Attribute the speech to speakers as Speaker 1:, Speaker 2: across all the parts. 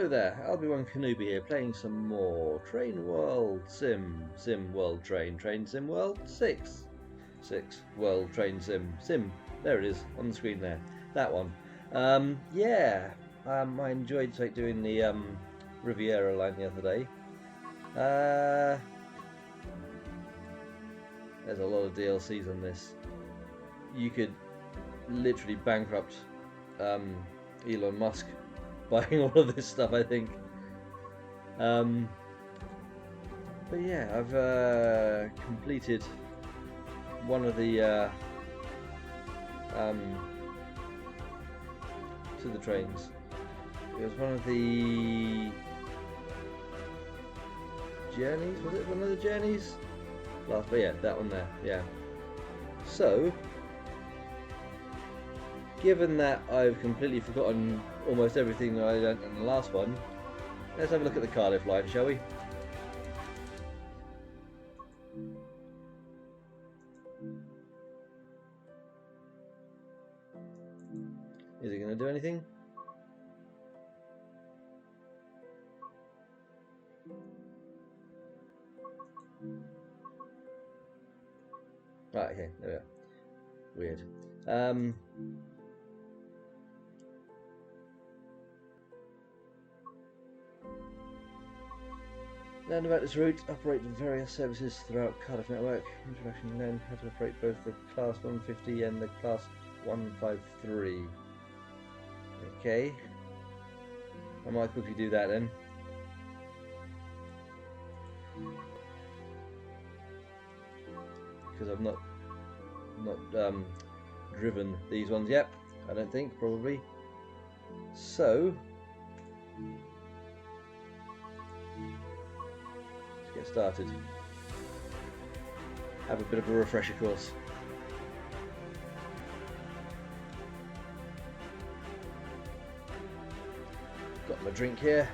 Speaker 1: Hello there, Albie-Wan here, playing some more Train World Sim World Train Sim World 6 World Train Sim. There it is on the screen there. That one. I enjoyed doing the Riviera line the other day. There's a lot of DLCs on this. You could literally bankrupt Elon Musk buying all of this stuff, I think. But yeah, I've completed one of the to the trains. It was one of the journeys. Was it one of the journeys? Last, but yeah, that one there. Yeah. So, given that I've completely forgotten almost everything that I learnt in the last one, let's have a look at the Cardiff line, shall we? Is it going to do anything? Right, okay, there we are. Weird. Learn about this route, operate various services throughout Cardiff Network. Introduction, learn how to operate both the Class 150 and the Class 153. Okay. I might quickly do that then. Because I've not driven these ones yet, I don't think, probably. So, let's get started. Have a bit of a refresher course. Got my drink here.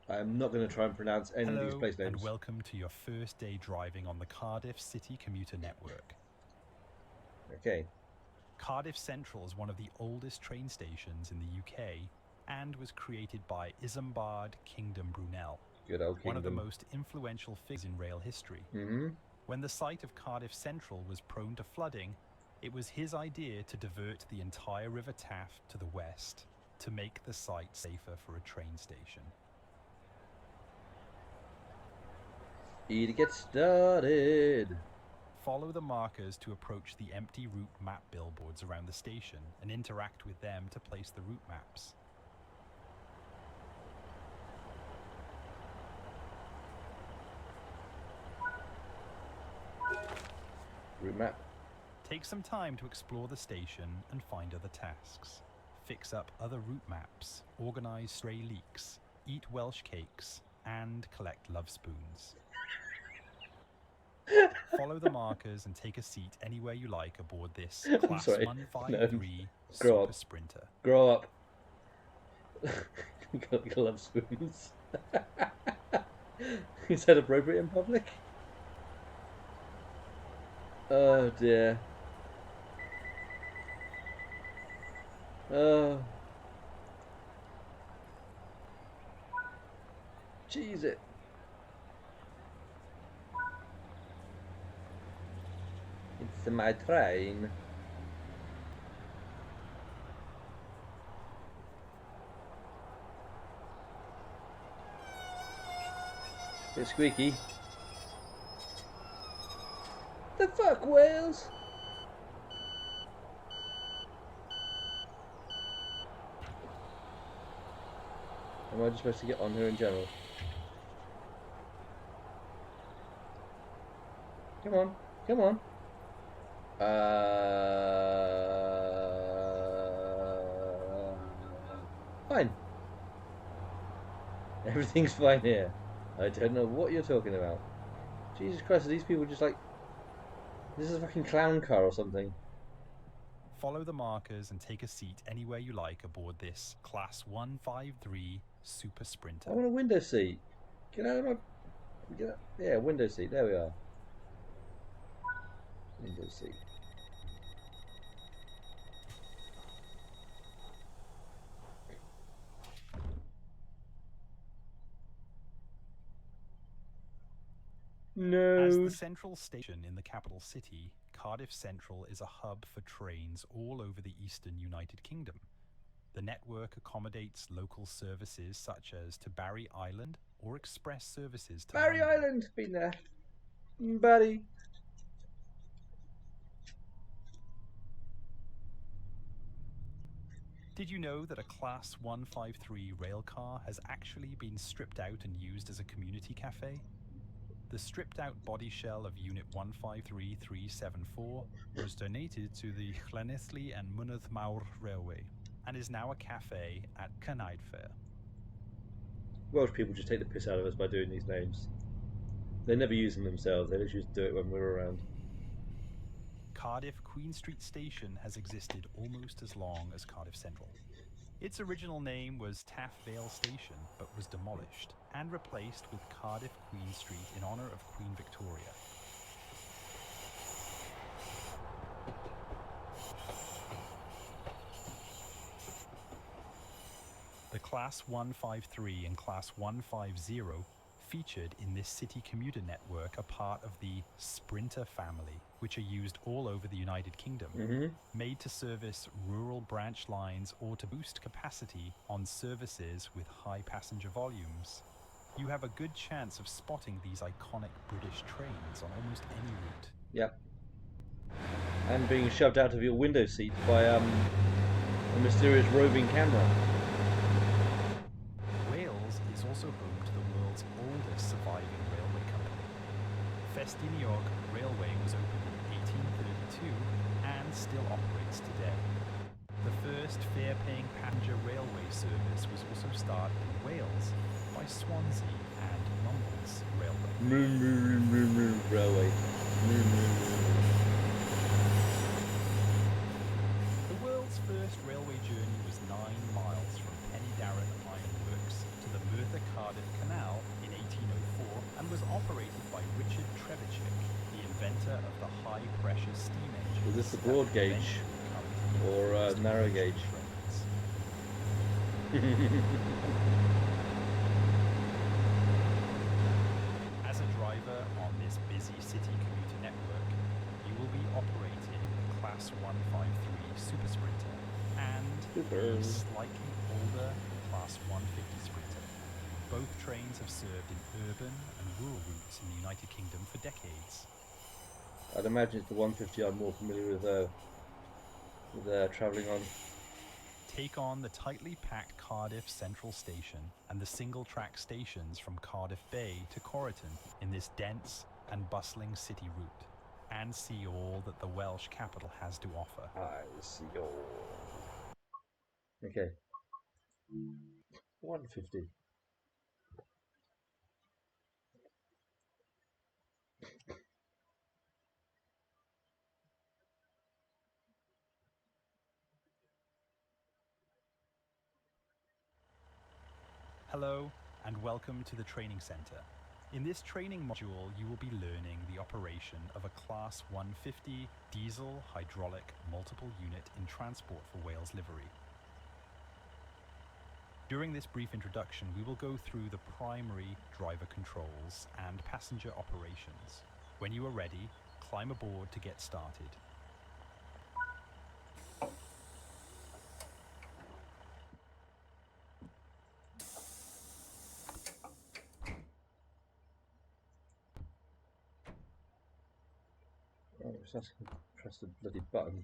Speaker 1: I'm not going to try and pronounce any of these place names.
Speaker 2: And welcome to your first day driving on the Cardiff City Commuter Network.
Speaker 1: Okay.
Speaker 2: Cardiff Central is one of the oldest train stations in the UK and was created by Isambard Kingdom Brunel,
Speaker 1: Good old kingdom.
Speaker 2: One of the most influential figures in rail history. When the site of Cardiff Central was prone to flooding, it was his idea to divert the entire River Taff to the west to make the site safer for a train station.
Speaker 1: To get started.
Speaker 2: Follow the markers to approach the empty route map billboards around the station and interact with them to place the route maps.
Speaker 1: Route map.
Speaker 2: Take some time to explore the station and find other tasks. Fix up other route maps, organise stray leaks, eat Welsh cakes, and collect love spoons. Follow the markers and take a seat anywhere you like aboard this Class 153 Super Sprinter.
Speaker 1: Grow up. Love spoons. Is that appropriate in public? Oh dear. Oh. Jeez it. It's my train. Bit squeaky. The fuck, Wales? Am I just supposed to get on here in general? Come on, come on. Fine. Everything's fine here. I don't know what you're talking about. Jesus Christ, are these people just like... This is a fucking clown car or something.
Speaker 2: Follow the markers and take a seat anywhere you like aboard this Class 153 Super Sprinter.
Speaker 1: I want a window seat. Get out of my... Get out. Yeah, window seat. There we are. Window seat. No.
Speaker 2: As the central station in the capital city, Cardiff Central is a hub for trains all over the eastern United Kingdom. The network accommodates local services such as to Barry Island or express services to
Speaker 1: Barry
Speaker 2: London.
Speaker 1: Island! Been there. Barry.
Speaker 2: Did you know that a Class 153 railcar has actually been stripped out and used as a community cafe? The stripped out body shell of Unit 153374 was donated to the Llanelli and Mynydd Mawr Railway and is now a cafe at Fair.
Speaker 1: Welsh people just take the piss out of us by doing these names. They never use them themselves, they literally just do it when we're around.
Speaker 2: Cardiff Queen Street Station has existed almost as long as Cardiff Central. Its original name was Taff Vale Station, but was demolished and replaced with Cardiff Queen Street in honour of Queen Victoria. The Class 153 and Class 150 featured in this city commuter network are part of the Sprinter family, which are used all over the United Kingdom, made to service rural branch lines or to boost capacity on services with high passenger volumes. You have a good chance of spotting these iconic British trains on almost any route.
Speaker 1: Yep. And being shoved out of your window seat by a mysterious roving camera.
Speaker 2: Wales is also home to the world's oldest surviving railway company. Festiniog Railway was opened in 1832 and still operates today. The first fare-paying passenger railway service was also started in Wales by Swansea and Mumbles Railway.
Speaker 1: Railway.
Speaker 2: The world's first railway journey was 9 miles from Penydarren Ironworks to the Merthyr Cardiff Canal in 1804 and was operated by Richard Trevithick, the inventor of the high-pressure steam engine.
Speaker 1: Was this the broad gauge or narrow gauge?
Speaker 2: As a driver on this busy city commuter network, you will be operating the Class 153 Super Sprinter and the slightly older Class 150 Sprinter. Both trains have served in urban and rural routes in the United Kingdom for decades.
Speaker 1: I'd imagine it's the 150 I'm more familiar with travelling on.
Speaker 2: Take on the tightly packed Cardiff Central Station and the single-track stations from Cardiff Bay to Corriton in this dense and bustling city route, and see all that the Welsh capital has to offer.
Speaker 1: I see all. Okay. 150.
Speaker 2: Hello and welcome to the training centre. In this training module you will be learning the operation of a Class 150 diesel hydraulic multiple unit in transport for Wales livery. During this brief introduction we will go through the primary driver controls and passenger operations. When you are ready, climb aboard to get started.
Speaker 1: Oh, it's asking to press the bloody button.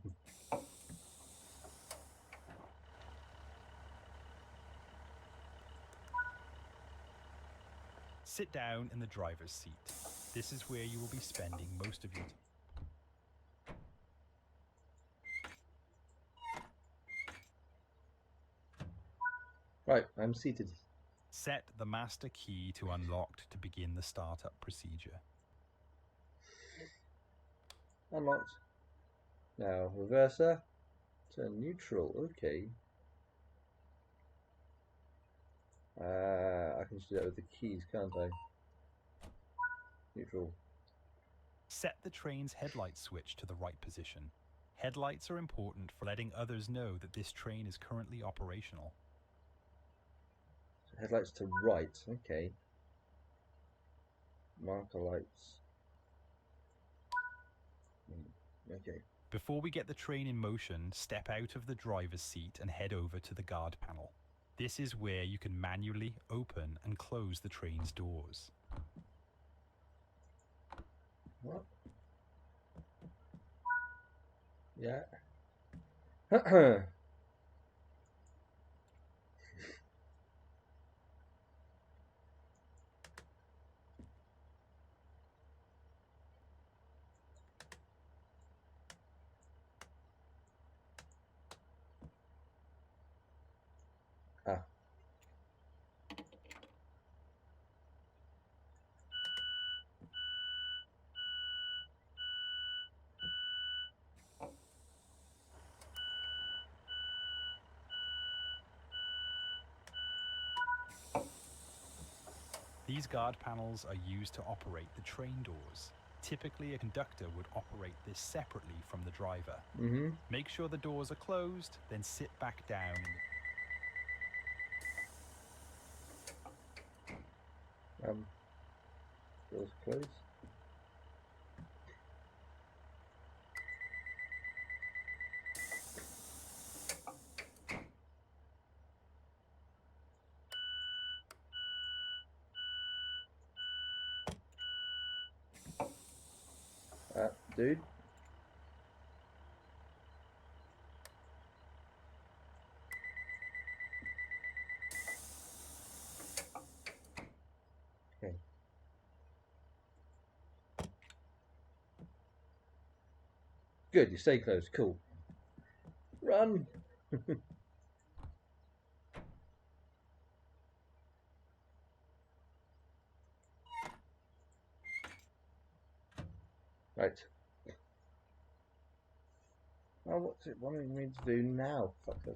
Speaker 2: Sit down in the driver's seat. This is where you will be spending most of your time.
Speaker 1: Right, I'm seated.
Speaker 2: Set the master key to unlocked to begin the startup procedure.
Speaker 1: Unlocked. Now, reverser. Turn neutral, okay. I can just do that with the keys, can't I? Neutral.
Speaker 2: Set the train's headlight switch to the right position. Headlights are important for letting others know that this train is currently operational.
Speaker 1: Headlights to right, okay. Marker lights. Okay.
Speaker 2: Before we get the train in motion, step out of the driver's seat and head over to the guard panel. This is where you can manually open and close the train's doors.
Speaker 1: What? Yeah. Ah.
Speaker 2: These guard panels are used to operate the train doors. Typically, a conductor would operate this separately from the driver. Make sure the doors are closed, then sit back down.
Speaker 1: Doors closed. Dude. Okay. Good, you stay close. Cool. Run! Right. Oh, what's it wanting me to do now? Fucker.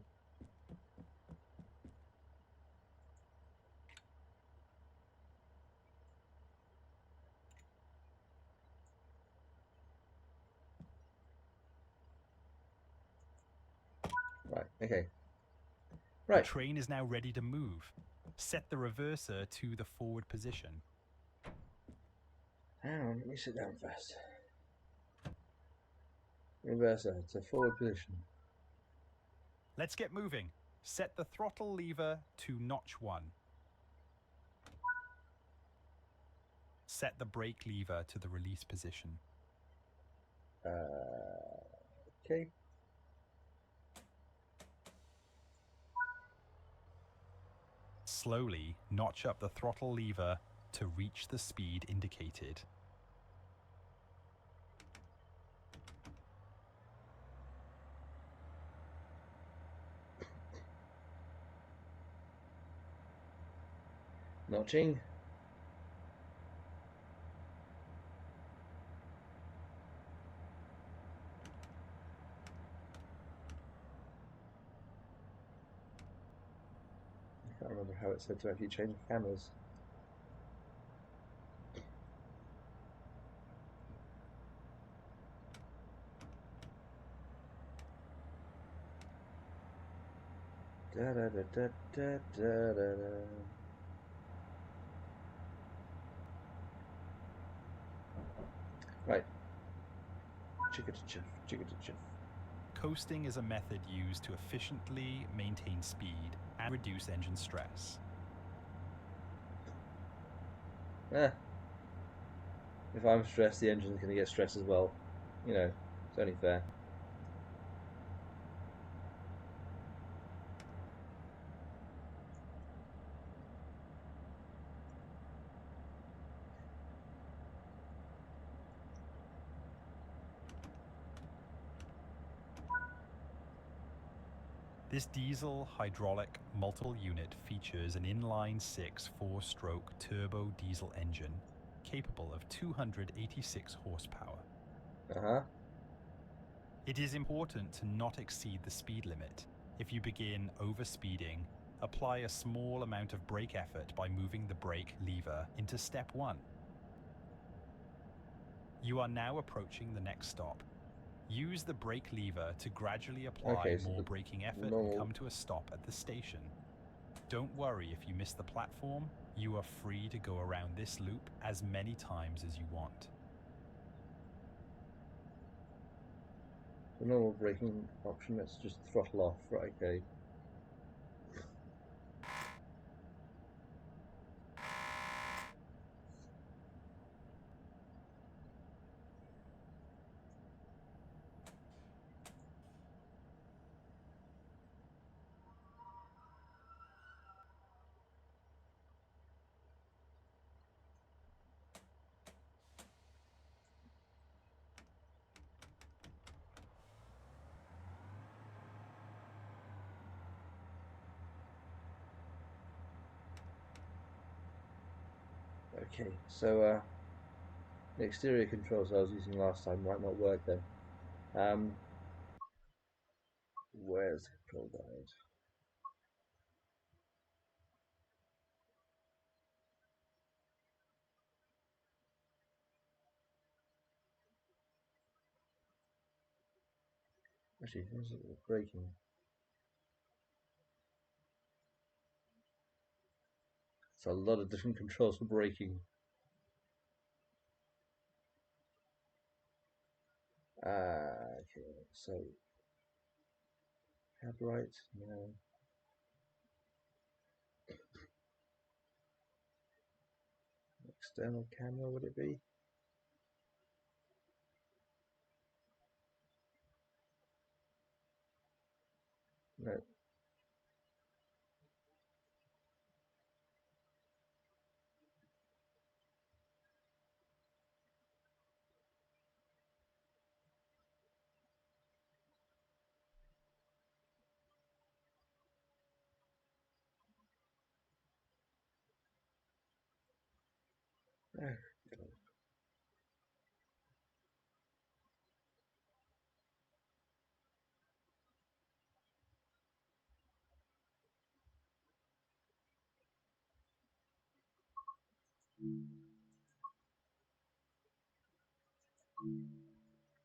Speaker 1: Right, okay. Right.
Speaker 2: The train is now ready to move. Set the reverser to the forward position.
Speaker 1: Hang on, let me sit down first. Reverser to forward position.
Speaker 2: Let's get moving. Set the throttle lever to notch 1. Set the brake lever to the release position.
Speaker 1: Okay.
Speaker 2: Slowly notch up the throttle lever to reach the speed indicated.
Speaker 1: Notching. I can't remember how it said to actually change the cameras. Da da da da da da da da. Right. Chicka-cha-chuff, chicka-cha-chuff.
Speaker 2: Coasting is a method used to efficiently maintain speed and reduce engine stress.
Speaker 1: If I'm stressed, the engine's going to get stressed as well. You know, it's only fair.
Speaker 2: This diesel hydraulic multiple unit features an inline-6 4-stroke turbo diesel engine capable of 286 horsepower. It is important to not exceed the speed limit. If you begin overspeeding, apply a small amount of brake effort by moving the brake lever into step 1. You are now approaching the next stop. Use the brake lever to gradually apply more braking effort and come to a stop at the station. Don't worry if you miss the platform. You are free to go around this loop as many times as you want.
Speaker 1: The normal braking option, let's just throttle off, right, okay. Okay, so the exterior controls I was using last time might not work then. Where's the control guide? Actually, there's braking. It's a lot of different controls for braking. Okay, so headlight, no. External camera, would it be? No.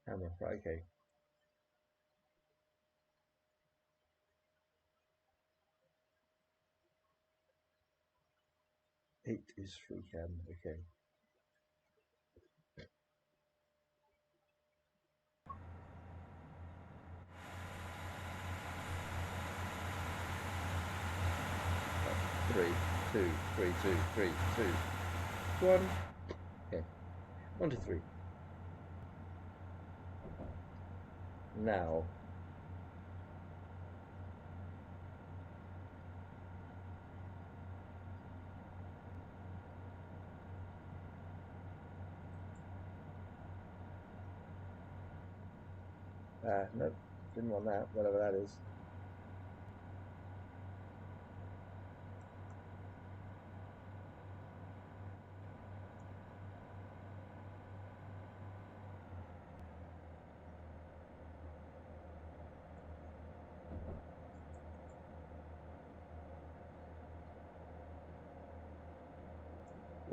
Speaker 1: Camera, right, okay. 8 is free cam, okay. Three, two, 3, 2, 3, 2, 1. Okay. 1 to 3. Now. Nope, didn't want that, whatever that is.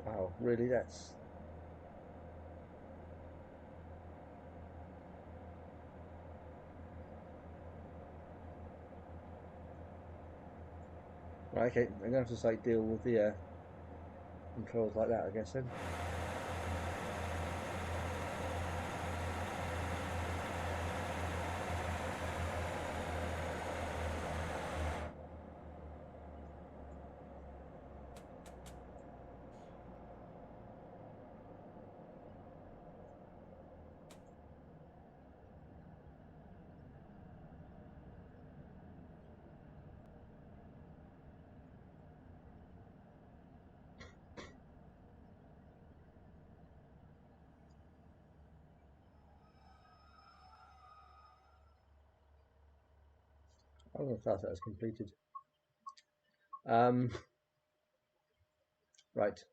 Speaker 1: Wow, really, that's... Right, okay, I'm going to have to just, like, deal with the controls like that, I guess, then. I'm going to class that as completed. Right.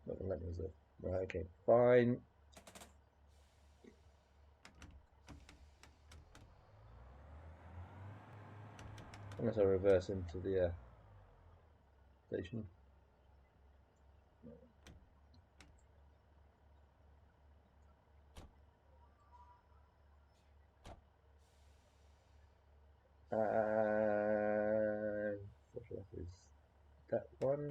Speaker 1: Not gonna let me, is it? Right, okay, fine. Unless I reverse into the station. What is that one?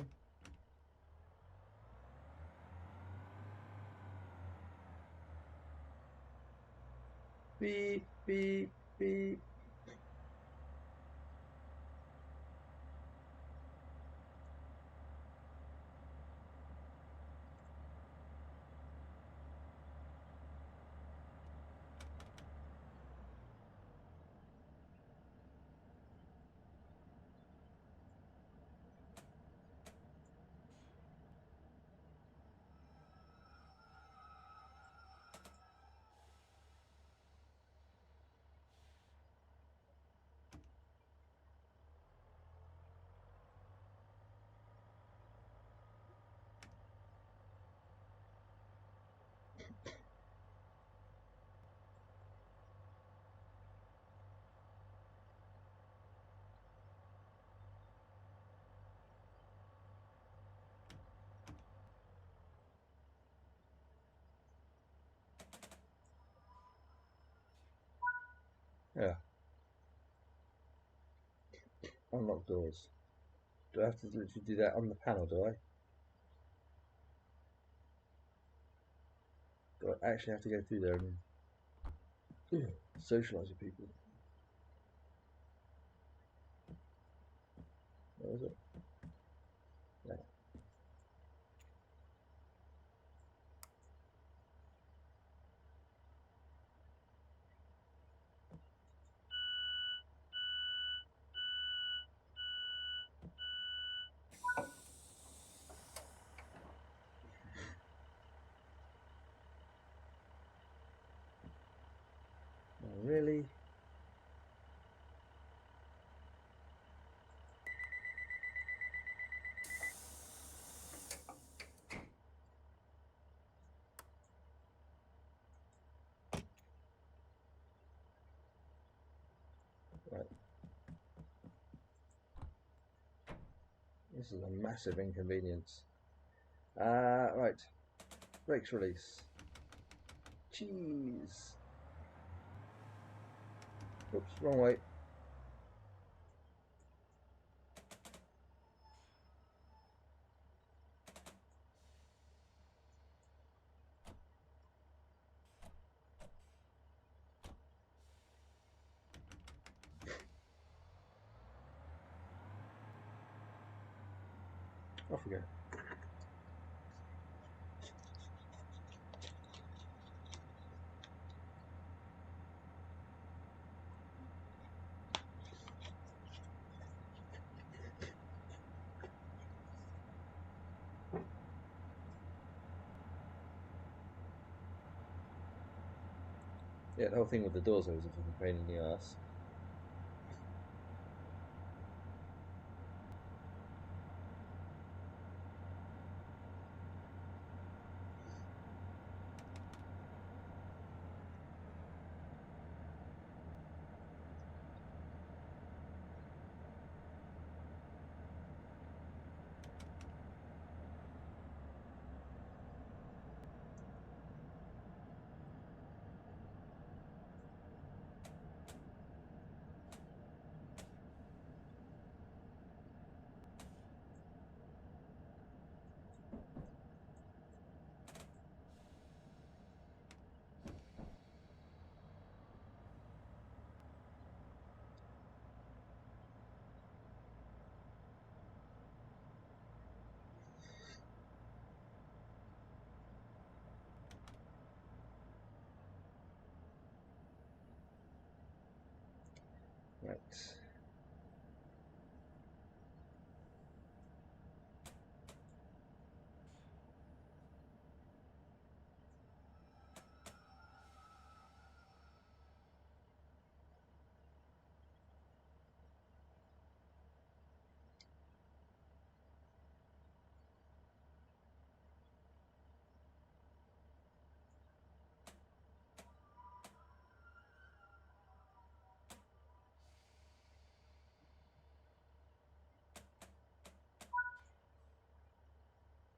Speaker 1: Beep, beep, beep. Yeah. Unlock doors. Do I have to literally do that on the panel, do I? Do I actually have to go through there and socialise with people? What is it? Yeah. Oh, really? Right. This is a massive inconvenience. Right. Brakes release. Cheese. Oops, wrong way. Off we go. Yeah, the whole thing with the doors was a fucking pain in the ass. Right.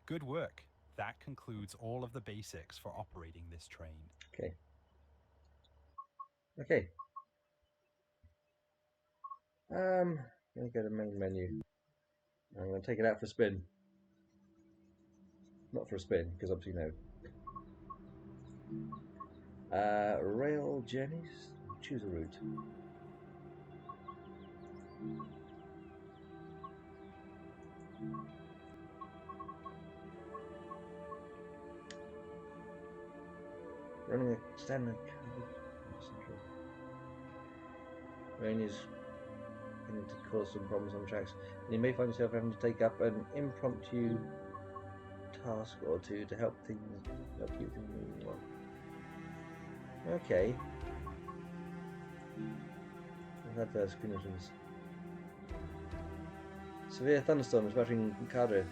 Speaker 2: Good work. That concludes all of the basics for operating this train.
Speaker 1: Okay. Okay. I'm going to go to main menu. I'm going to take it out for a spin. Not for a spin, because obviously no. Rail journeys. Choose a route. Running a standard central. Rain is going to cause some problems on tracks, and you may find yourself having to take up an impromptu task or two to help keep things moving along. Okay. Adverse conditions. Severe thunderstorms battering Cardiff.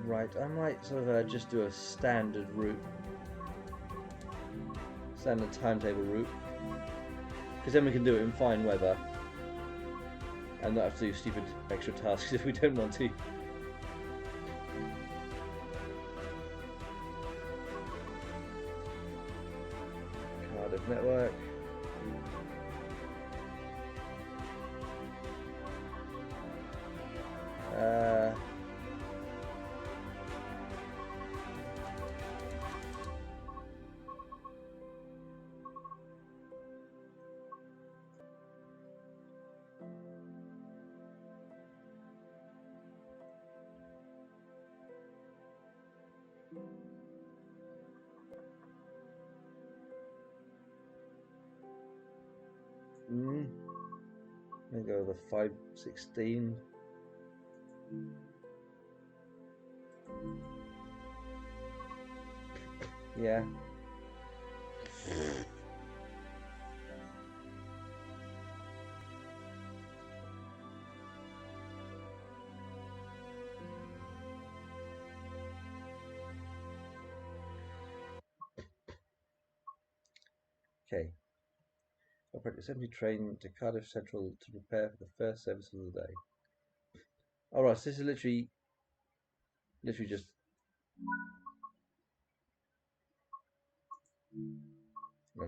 Speaker 1: Right, I might sort of just do a standard route. Standard timetable route. Because then we can do it in fine weather. And not have to do stupid extra tasks if we don't want to. Cardiff Network. I'm going to go with a 516. Yeah. Okay. Operate a 70 train to Cardiff Central to prepare for the first service of the day. Alright, so this is literally just no.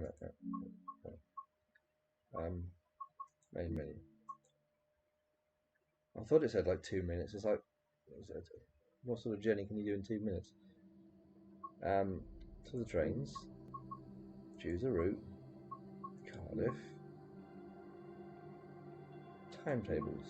Speaker 1: Main menu. I thought it said like 2 minutes. It's like, what sort of journey can you do in 2 minutes? To the trains. Choose a route. Cardiff. Timetables.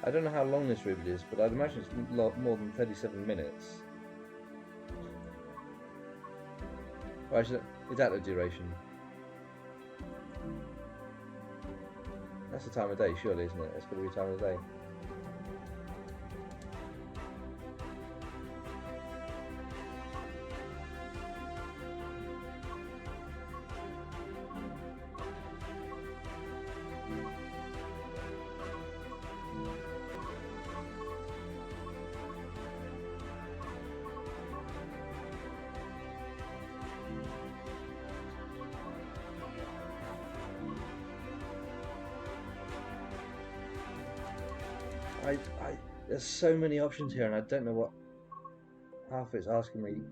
Speaker 1: I don't know how long this route is, but I'd imagine it's more than 37 minutes. Or actually, is that the duration? That's the time of day, surely, isn't it? That's got to be the time of day. There's so many options here, and I don't know what half it's asking me.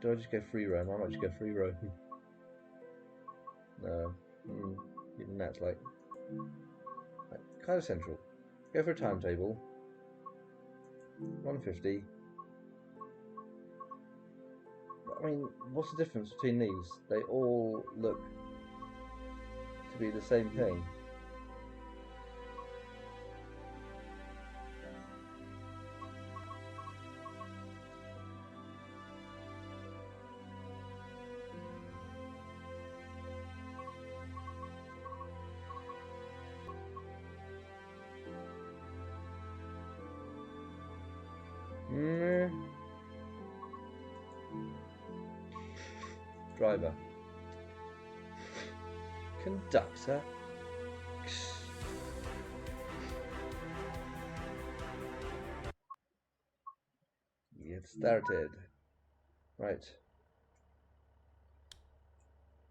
Speaker 1: Do I just go free roam? I might just go free roam. No, even that's like kind of central. Go for a timetable. 150. I mean, what's the difference between these? They all look to be the same thing. Driver. Conductor. Get started. Right.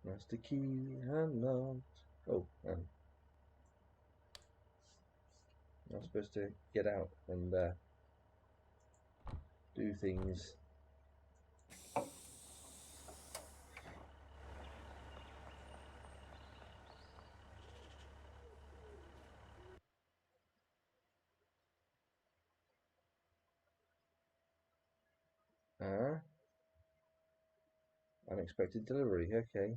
Speaker 1: Master key unlocked. Oh, I'm supposed to get out and do things. Unexpected delivery, okay.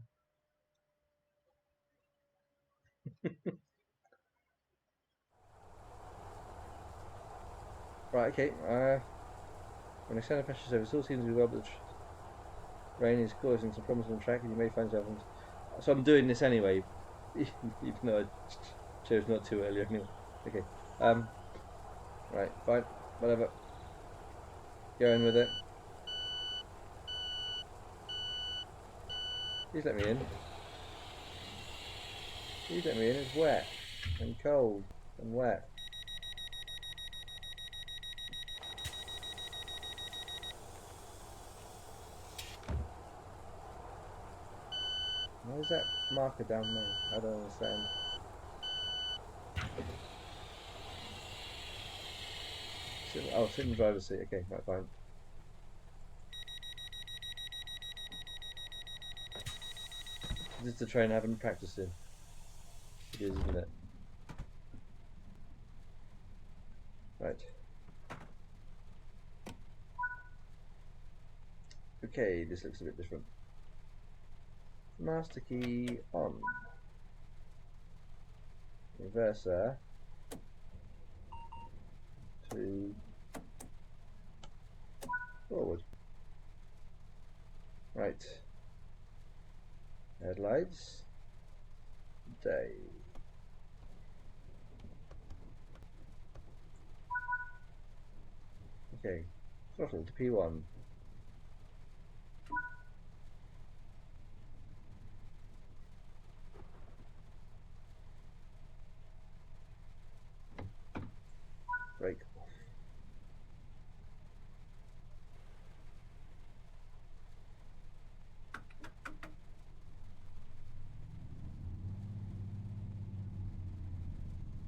Speaker 1: Right, okay. When extended pressure service all seems to be well, but the rain is causing some problems on the track and you may find yourself on... So I'm doing this anyway, even though I chose not to earlier anyway. Okay. Right, fine, whatever. Going with it. Please let me in. Please let me in, it's wet and cold and wet. Why is that marker down there? I don't understand. Sit in the driver's seat, okay, right, fine. This is the train I haven't practiced in. It is, isn't it? Right. Okay, this looks a bit different. Master key on. Reverser. To forward. Right. Headlights. Day. Okay. Throttle to P1. Brake off.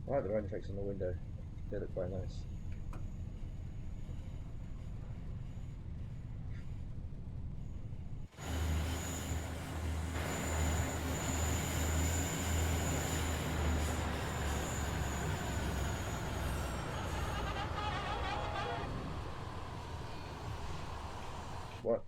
Speaker 1: I like the rain effects on the window. They look quite nice. What?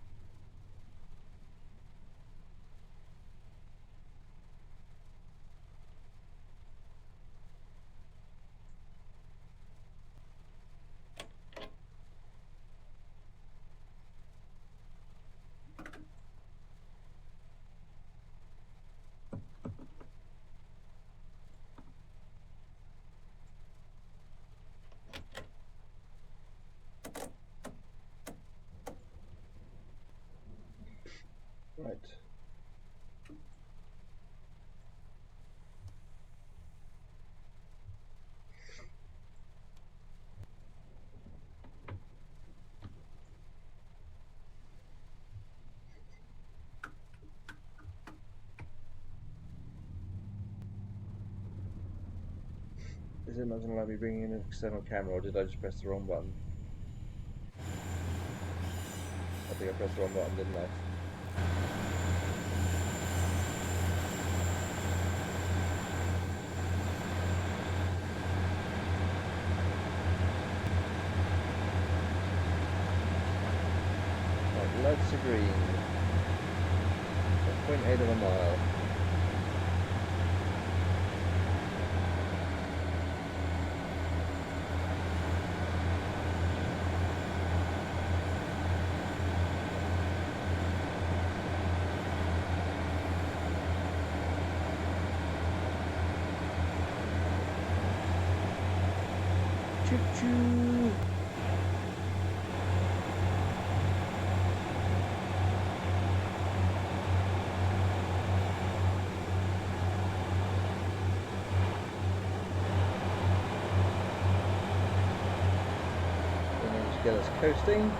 Speaker 1: Right. Is it not going to allow me bringing in an external camera, or did I just press the wrong button? I think I pressed the wrong button, didn't I? Right, lights are green. 0.8 of a mile. Choo-choo! get us coasting.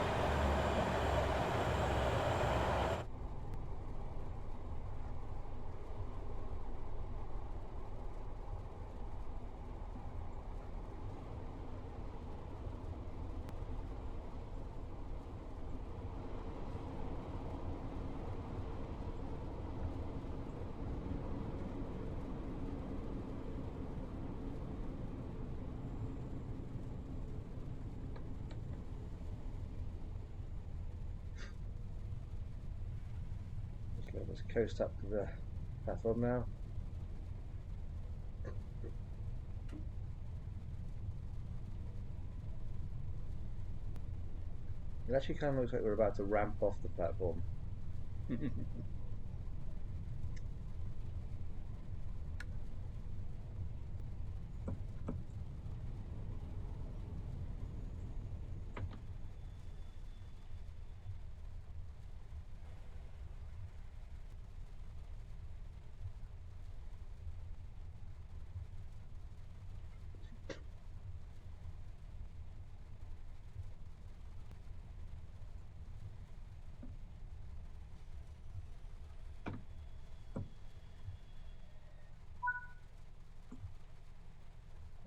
Speaker 1: Let's coast up to the platform now. It actually kind of looks like we're about to ramp off the platform.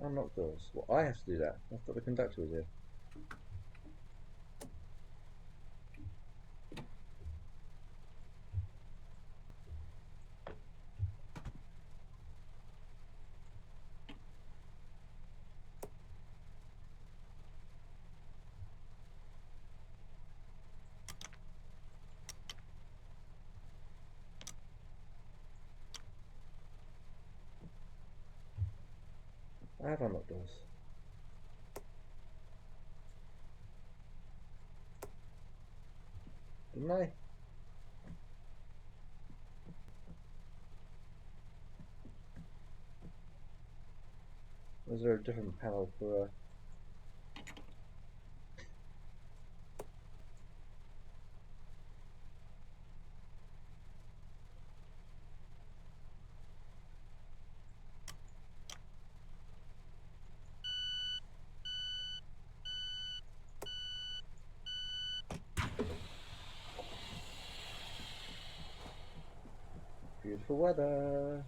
Speaker 1: Unlock doors. Well, I have to do that. I thought the conductor was here. I have unlocked doors. Didn't I? Was there a different panel for beautiful weather?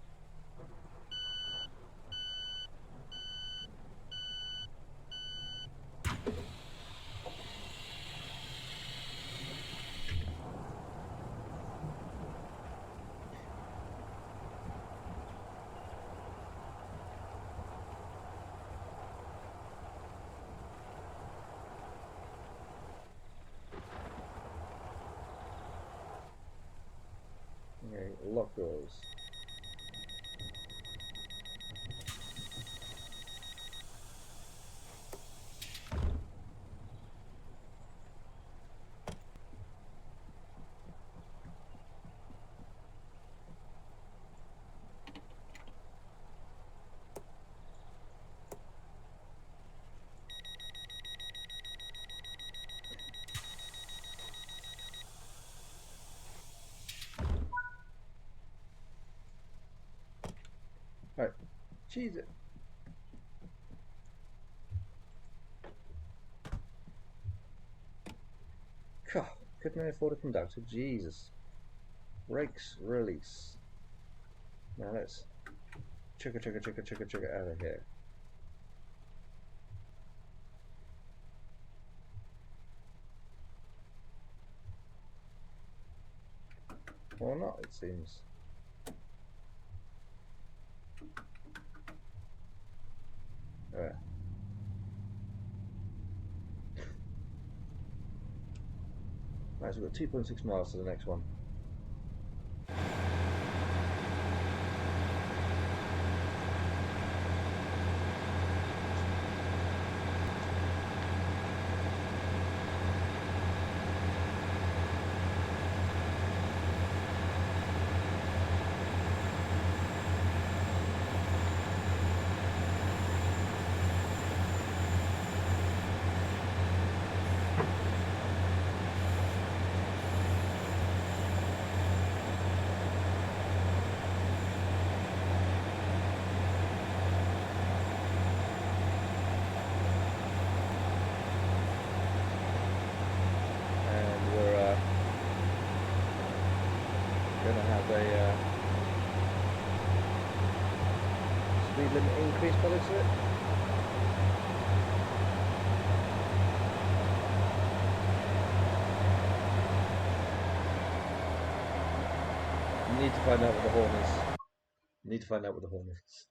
Speaker 1: Okay, lock doors. Right, Jesus. God, couldn't I afford a conductor? Jesus. Brakes release. Now let's chugga out of here. Or not, it seems. Right. Right, so we've got 2.6 miles to the next one. going to have a speed limit increase by the looks of it. Need to find out what the horn is. Need to find out what the horn is.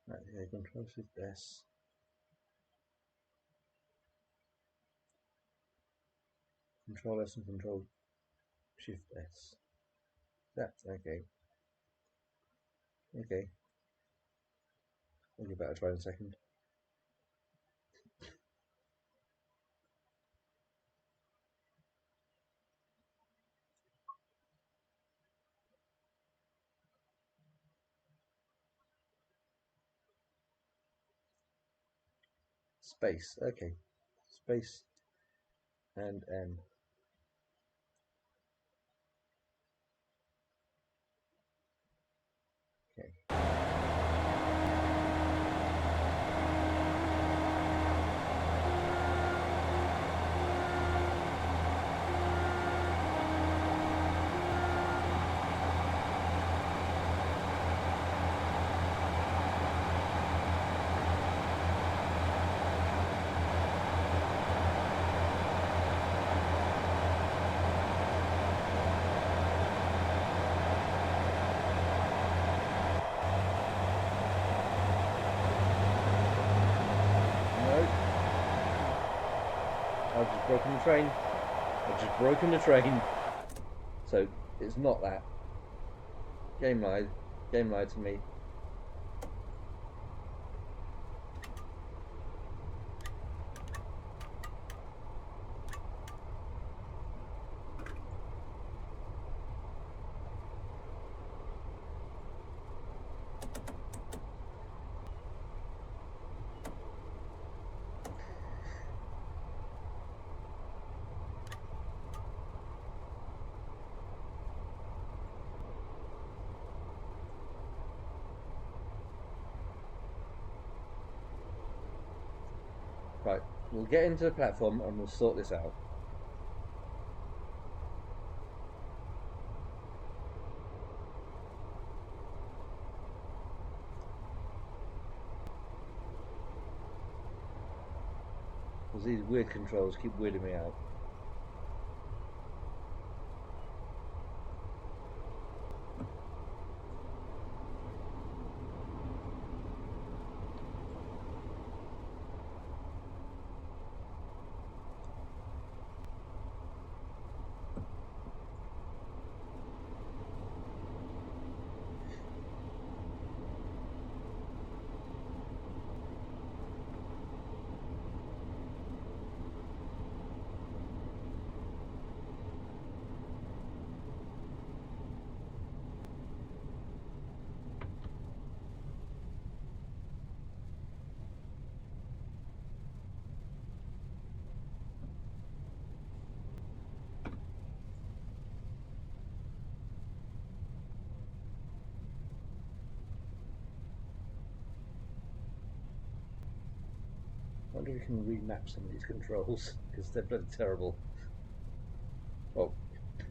Speaker 1: Right, here, control shift S. Control S and control shift S. That's okay. Okay. I'll give that a try in a second. Space, okay. Space and N. Okay. I've just broken the train. I've just broken the train. So it's not that. Game lied. Game lied to me. Right, we'll get into the platform and we'll sort this out. Because these weird controls keep weirding me out. I wonder if we can remap some of these controls, because they're bloody terrible. Well,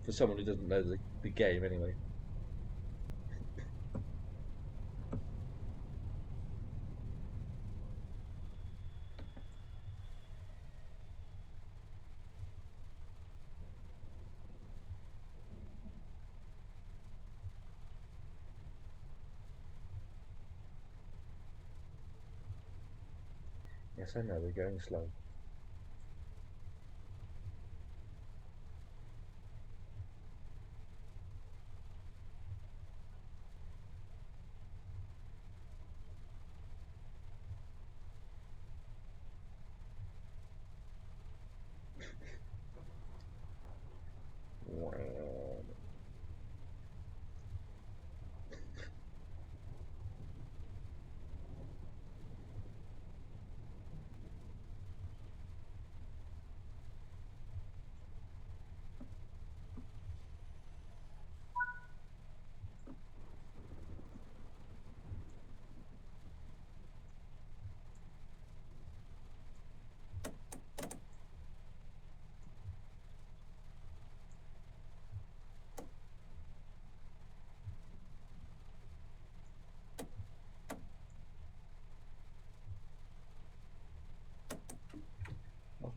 Speaker 1: for someone who doesn't know the game anyway. Yes, I know, we're going slow.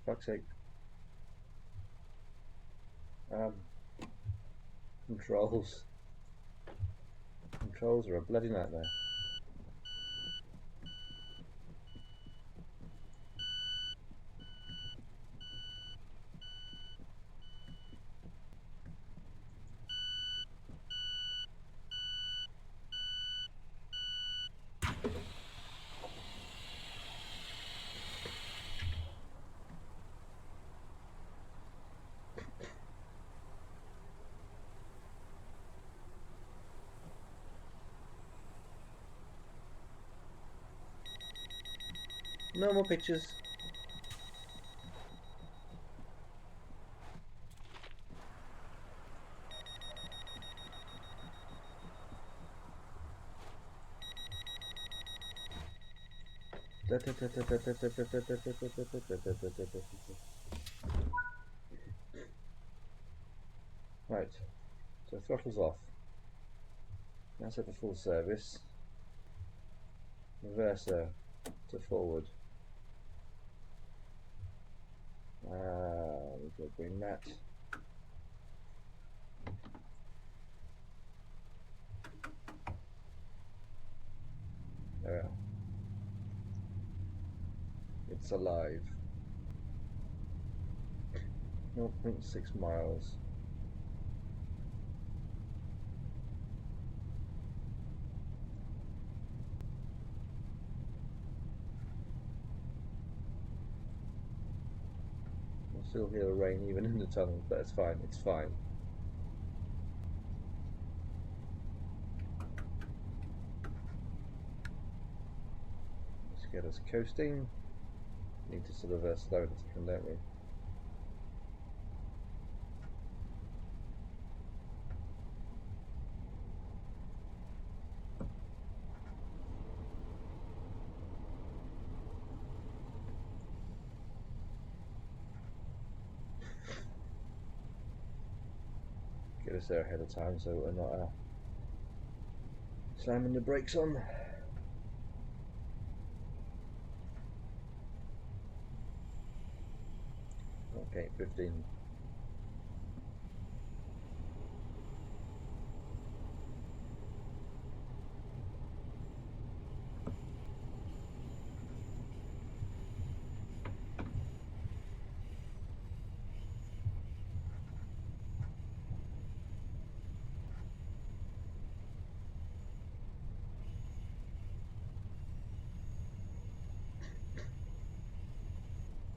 Speaker 1: fuck's sake. Controls. Controls are a bloody nightmare. No more pictures. Right, so throttle's off. Now set to full service. Reverser to forward. We've got to bring that. There we are. It's alive. 0.6 miles. You'll still hear the rain even in the tunnel, but it's fine, it's fine. Let's get us coasting. Need to sort of slow it a second, don't we? Get us there ahead of time so we're not slamming the brakes on. Okay, 15.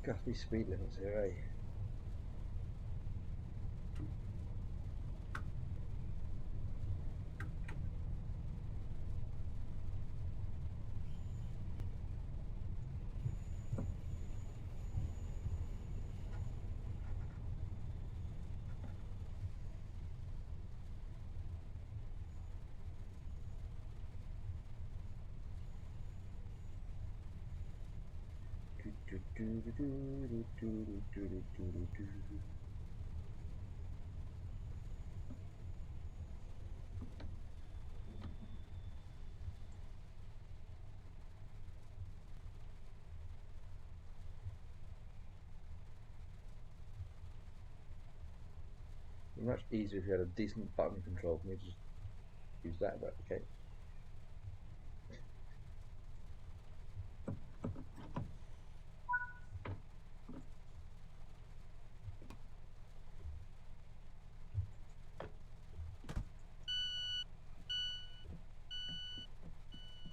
Speaker 1: Got these speed limits here, eh? Much easier if you had a decent button control for me to just use that, but okay.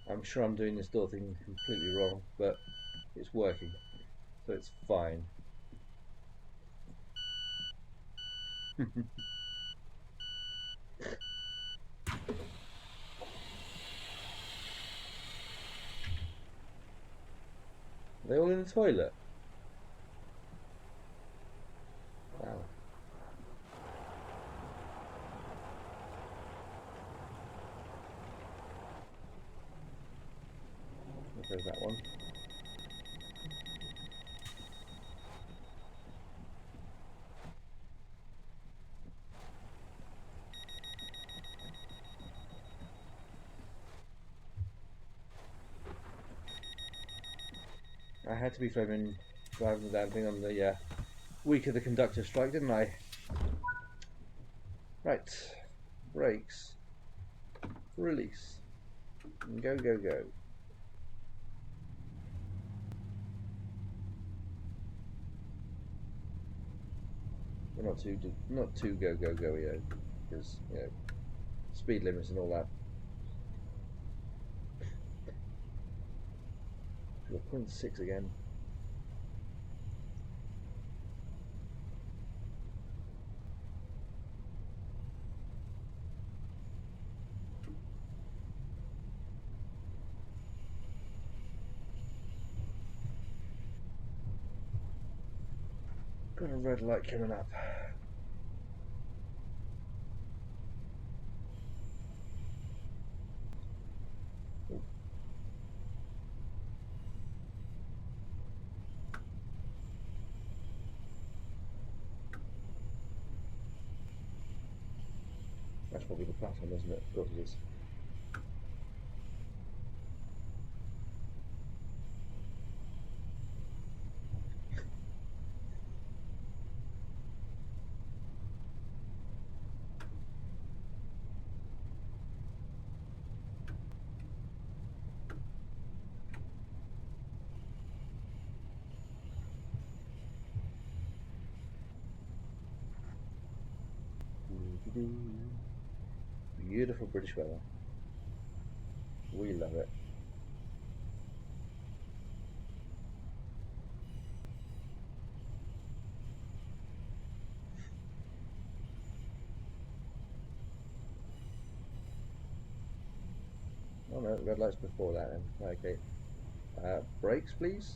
Speaker 1: I'm sure I'm doing this door thing completely wrong, but it's working, so it's fine. Are they all in the toilet? Wow. There's that one. I had to be filming driving the damn thing on the week of the conductor strike, didn't I? Right, brakes, release, go, go, go. We're not too go, go, go, because speed limits and all that. We're 0.6 again. Got a red light coming up. That's probably the platform, isn't it? Of course it is. Beautiful British weather. We love it. Oh no, red light's before that then. Okay. Brakes, please.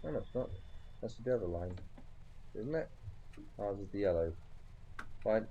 Speaker 1: Oh no, it's not. That's the other line, isn't it? Ours is the yellow. Fine.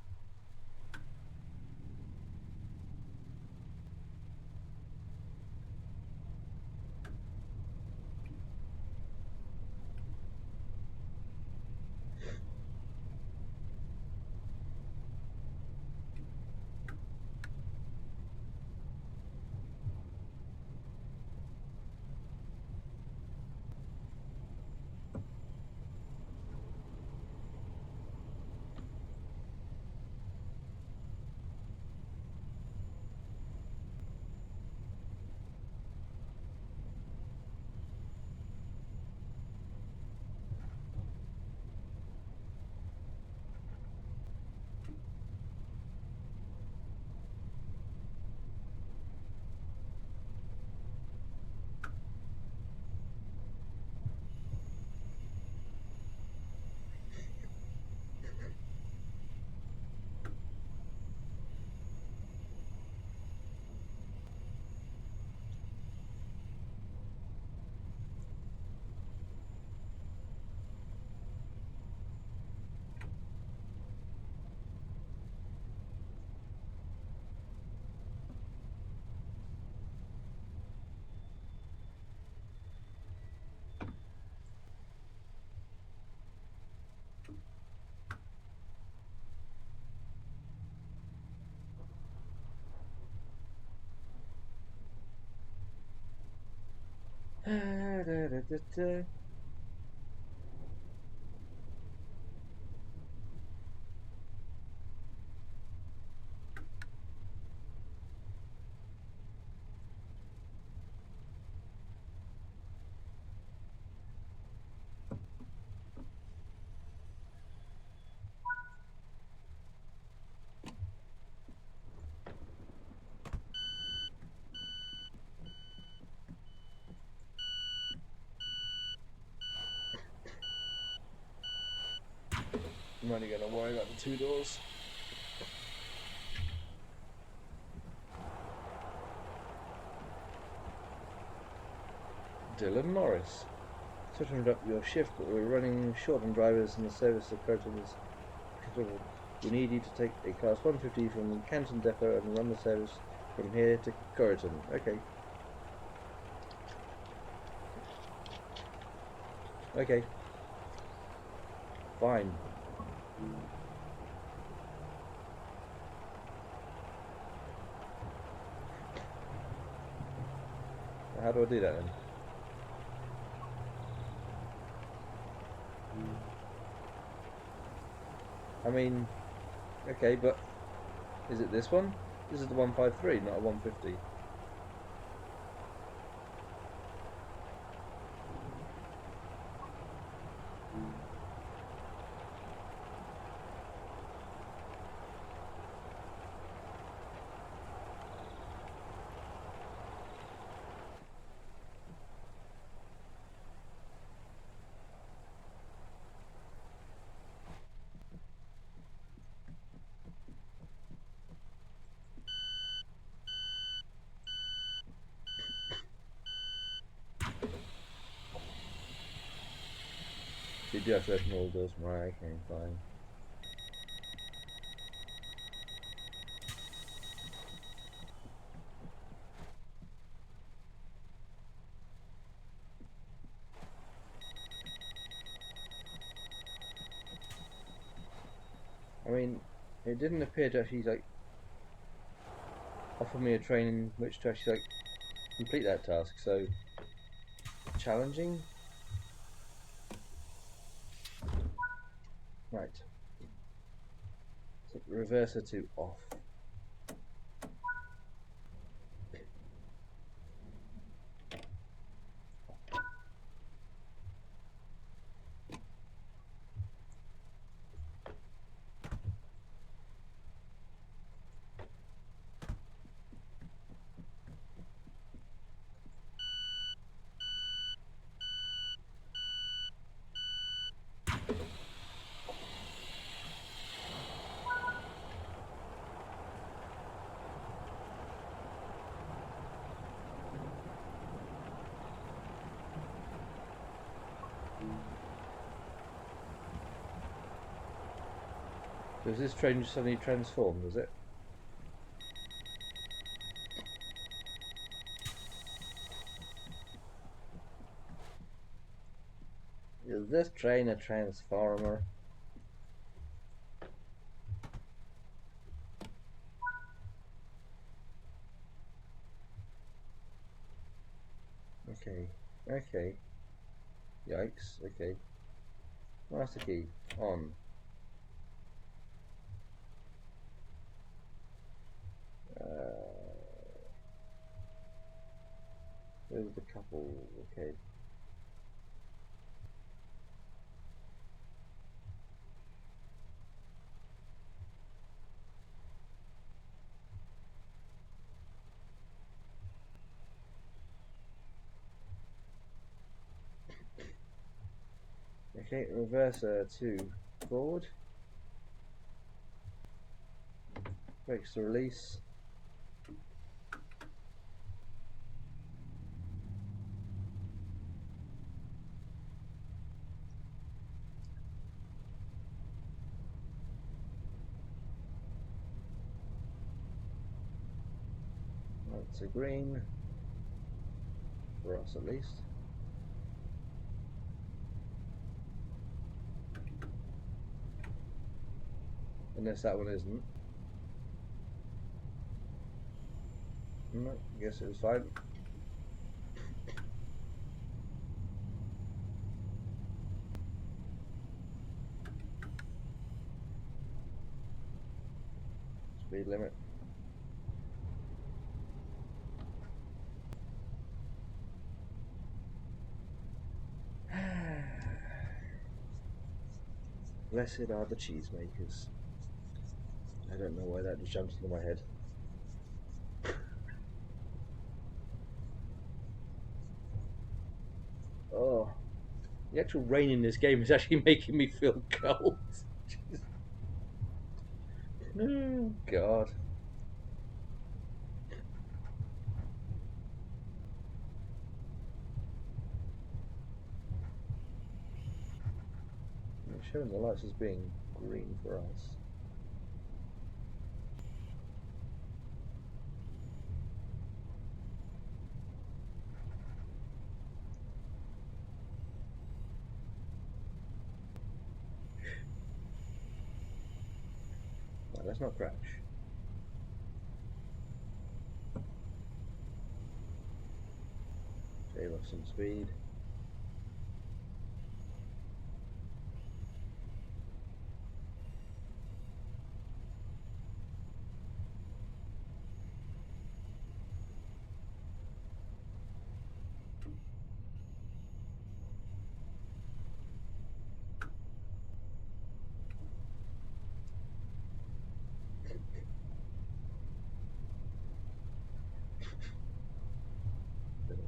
Speaker 1: I'm only going to worry about the two doors. Dylan Morris. Switching up your shift, but we're running short on drivers and the service of Croton is considerable. We need you to take a class 150 from Canton Depot and run the service from here to Corriton. Okay. Okay. Fine. How do I do that then? I mean, okay, but is it this one? This is the 153, not a 150. So you do have to open all the doors, right? Okay, fine. I mean, it didn't appear to actually like offer me a train in which to actually like complete that task. So challenging. Right. So reverser to off. Does this train just suddenly transform, does it? Is this train a transformer? Okay, okay. Yikes, okay. Master key, on. There's the couple, okay. Okay, reverser to forward. Brakes to release. That's a green. For us at least. Unless that one isn't. No, I guess it was fine. Speed limit. Blessed are the cheesemakers. I don't know why that just jumped into my head. Oh, the actual rain in this game is actually making me feel cold. Oh, God. It's showing the lights as being green for us. Right, let's not crash. Shave off some speed.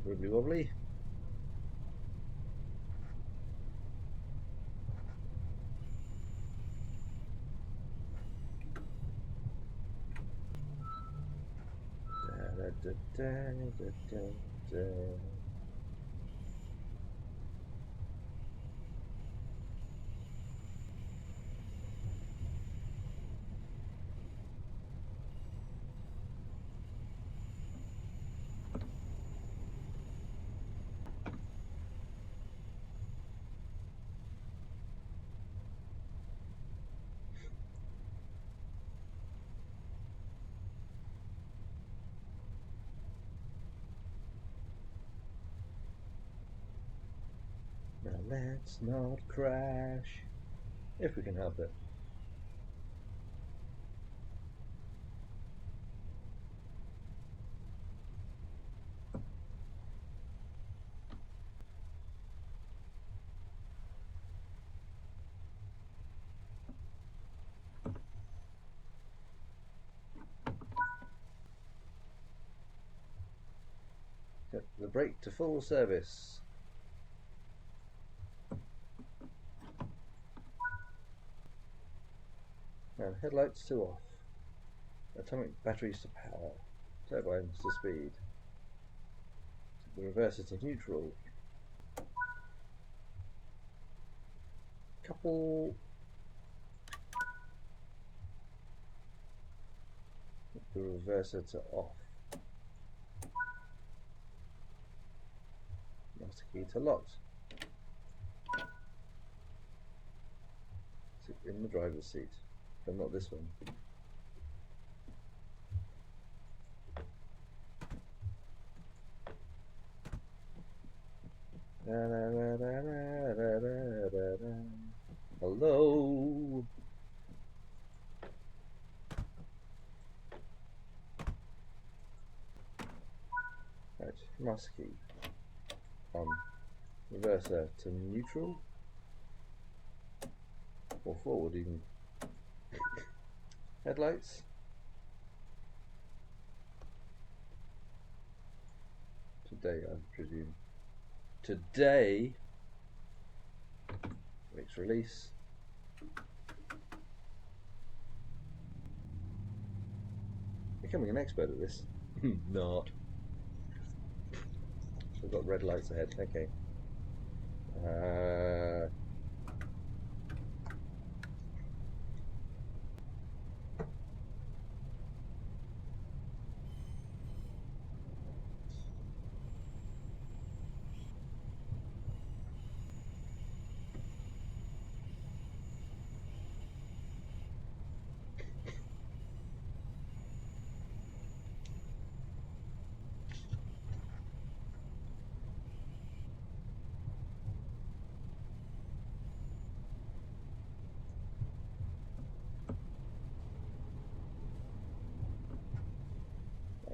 Speaker 1: Wibbly wobbly. Da, da, da, da, da, da. Now let's not crash, if we can help it. Set the brake to full service. Now headlights to off. Atomic batteries to power. Turbines to speed. The reverser to neutral. Couple. The reverser to off. Master key to locked. Sit in the driver's seat, but not this one. Hello. Right, master key. Reverser to neutral or forward even. Headlights. Today, I presume. Today. Brakes release. Becoming an expert at this. Not. We've got red lights ahead. Okay.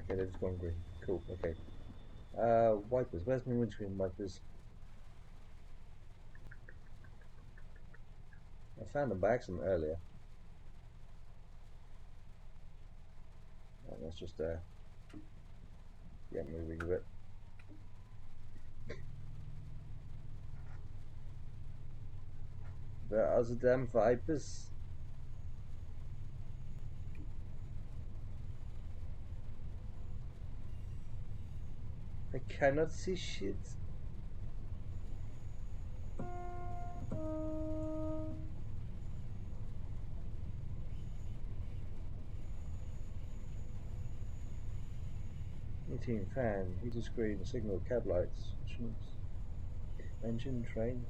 Speaker 1: Okay, they've just gone green. Cool, okay. Wipers. Where's my windscreen wipers? I found them by accident earlier. Let's just get moving a bit. There are the damn vipers. I cannot see shit. Heating fan, heater screen, signal, cab lights, engine, train.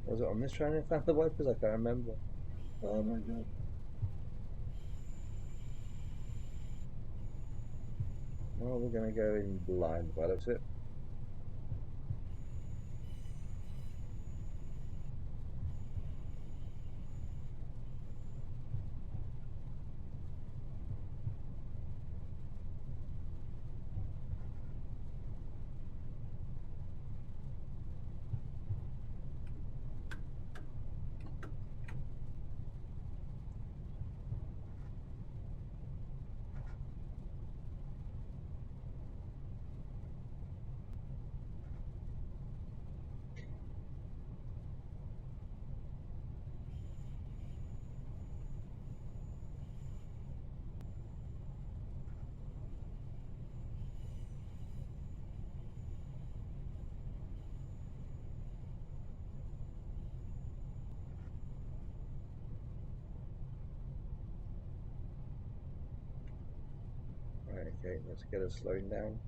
Speaker 1: Was it on this train I found the wipers? I can't remember. Oh my god. Well, we're going to go in blind by the looks of it. Right, okay, let's get us slowing down.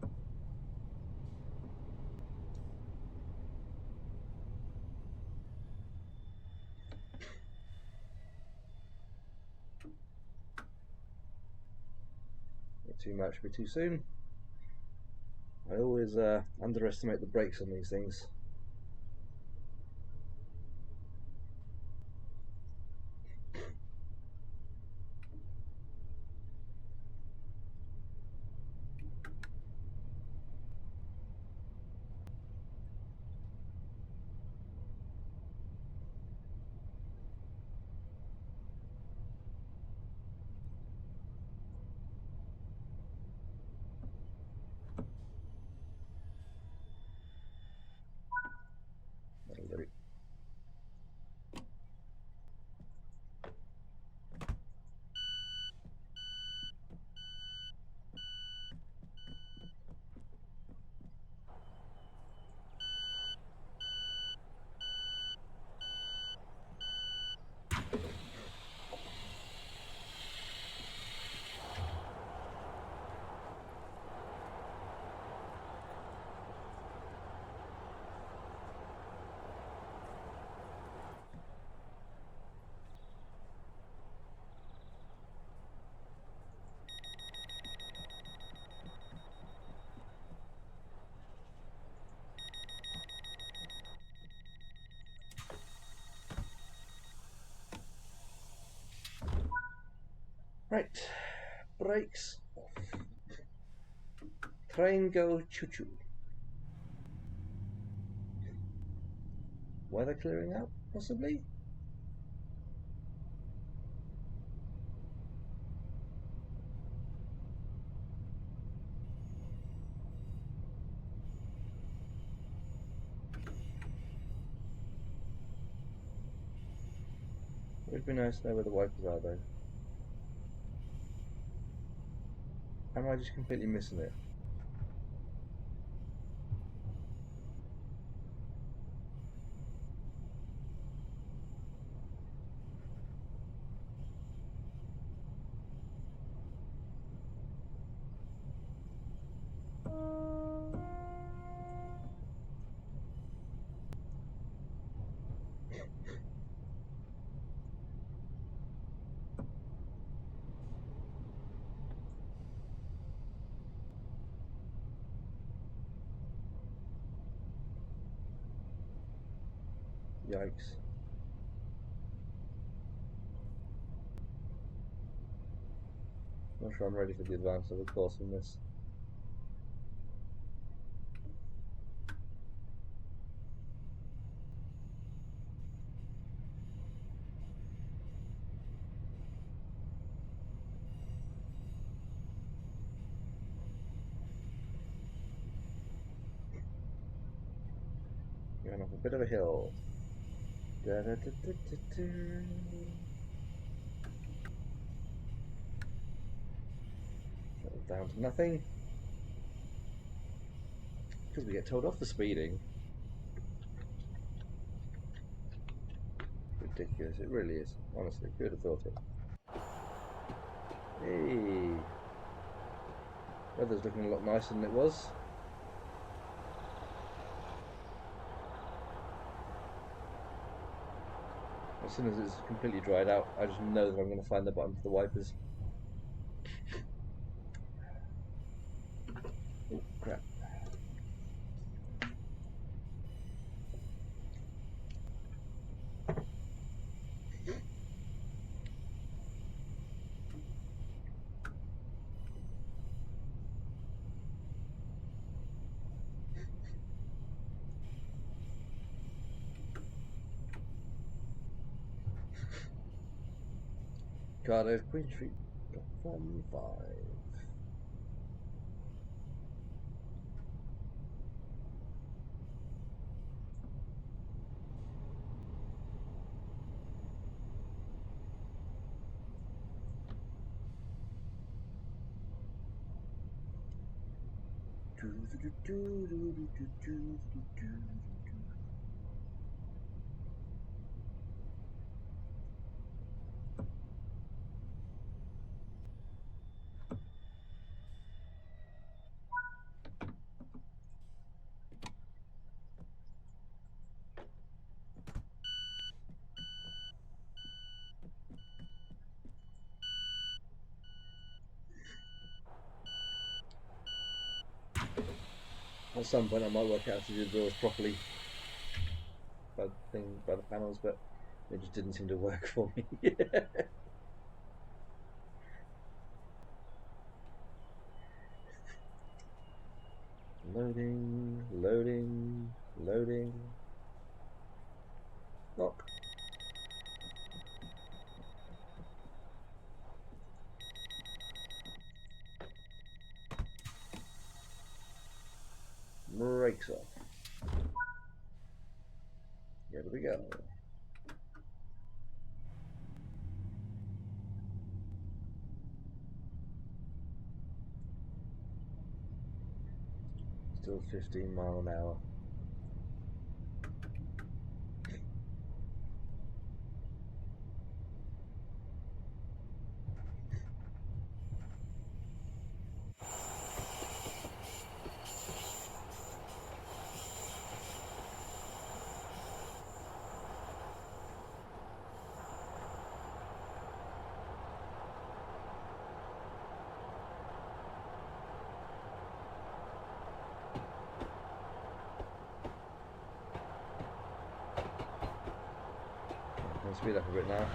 Speaker 1: Not too much, but too soon. I always underestimate the brakes on these things. That'll do it. Right, brakes off. Train go choo-choo. Weather clearing up, possibly? It would be nice to know where the wipers are though. Am I just completely missing it? Yikes. Not sure I'm ready for the advance of the course in this. Going up a bit of a hill. Da, da, da, da, da, da. Down to nothing. Because we get told off for speeding. Ridiculous, it really is. Honestly, who would have thought it? Hey! Weather's looking a lot nicer than it was. as soon as it's completely dried out, I just know that I'm going to find the button for the wipers. Oh, crap. Cardiff, Queen Street, platform 5. At some point I might work out how to do the doors properly by the panels, but it just didn't seem to work for me. Loading, loading, loading. Lock. Brakes off. Here we go. Still 15 miles an hour. I'll speed up a bit now.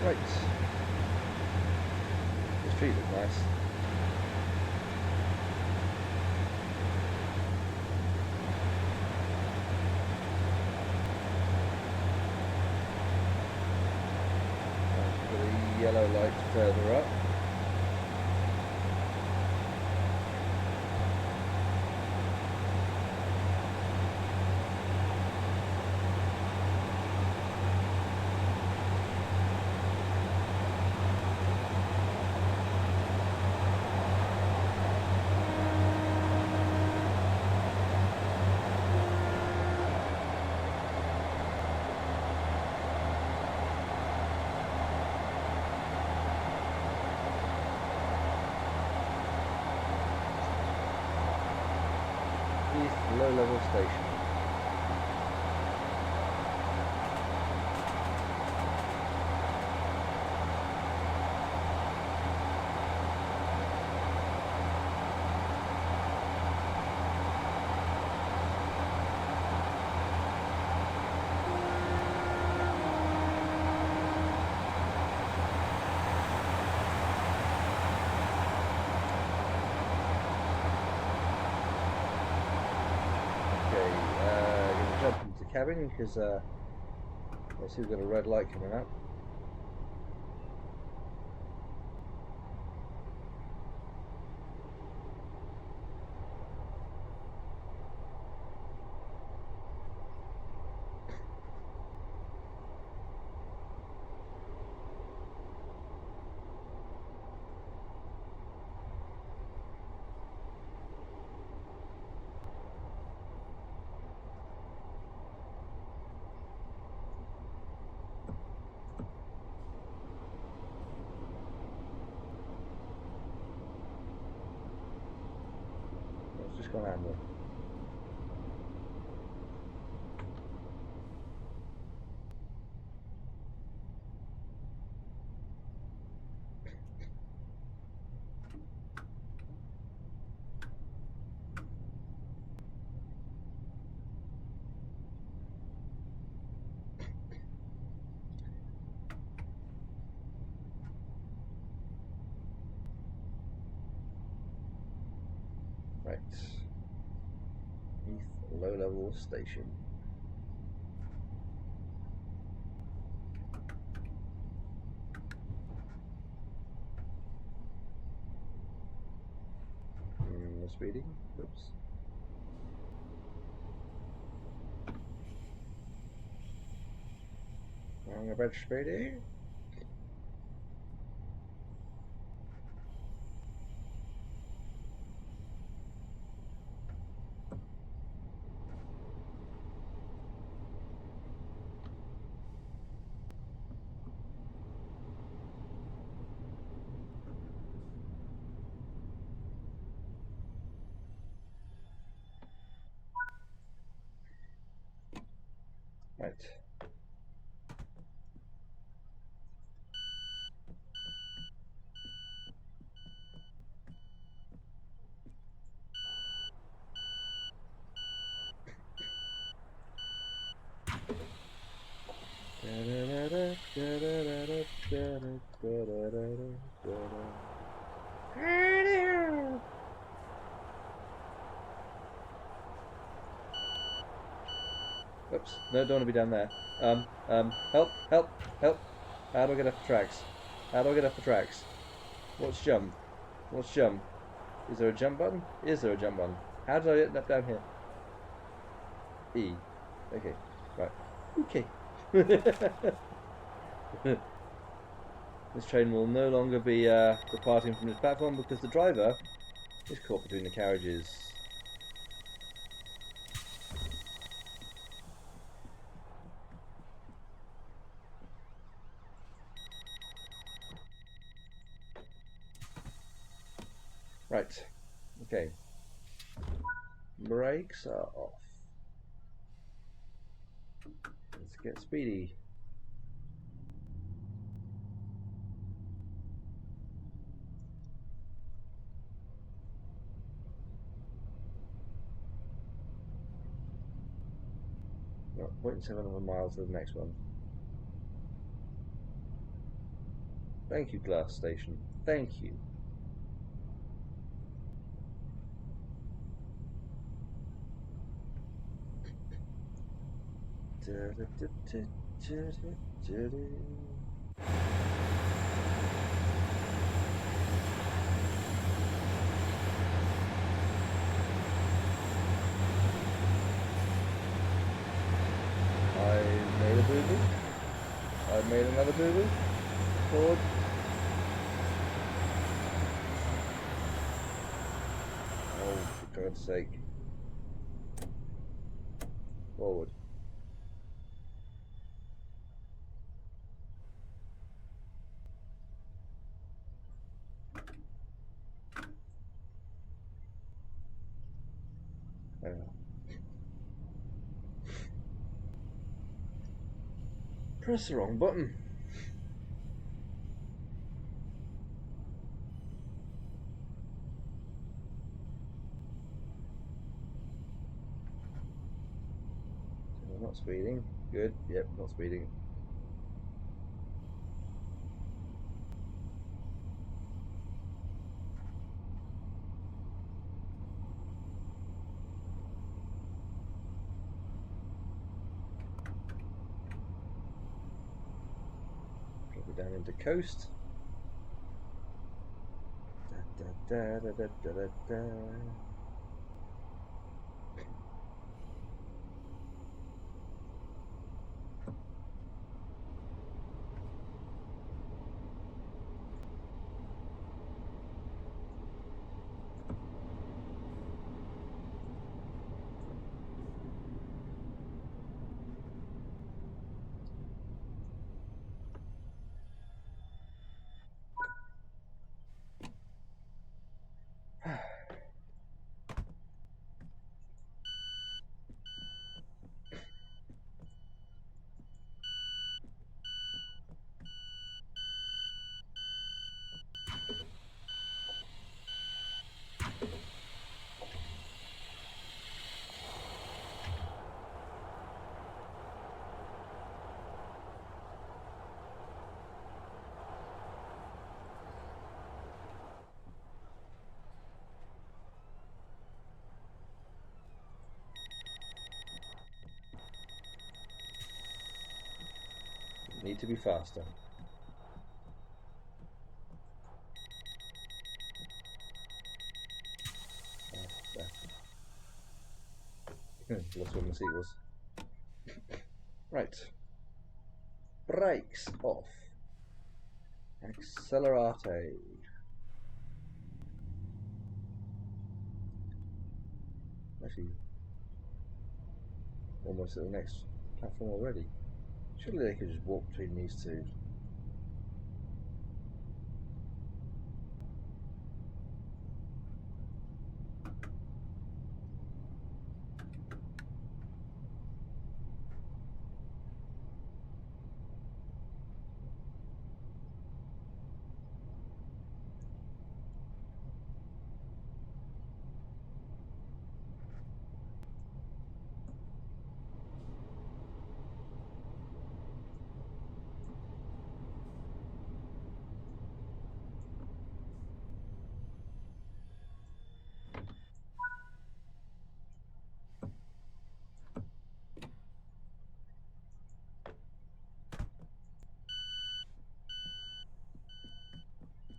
Speaker 1: Right. The street looks nice. Put the yellow light further up. Low-level station. Cabin because I see we've got a red light coming up. Just gone amber. Right. Heath low-level station. No speeding. Oops. Wrong about speeding. Right. Oops. No, don't want to be down there. Help, help, help. How do I get off the tracks? How do I get off the tracks? What's jump? What's jump? Is there a jump button? Is there a jump button? How did I end up down here? E. Okay. Right. Okay. This train will no longer be departing from this platform because the driver is caught between the carriages. Right. Okay. Brakes are off. Let's get speedy. Not 0.7 of a mile to the next one. Thank you, glass station. Thank you. I made a boo-boo. I made another boo-boo. Forward. Oh, for God's sake. Forward. Press the wrong button. Not speeding. Good. Yep, not speeding. Drop it down into coast. Da, da, da, da, da, da, da. Need to be faster. Lost where my seat was. Right. Brakes off. Accelerate. Actually, almost at the next platform already. Surely they could just walk between these two.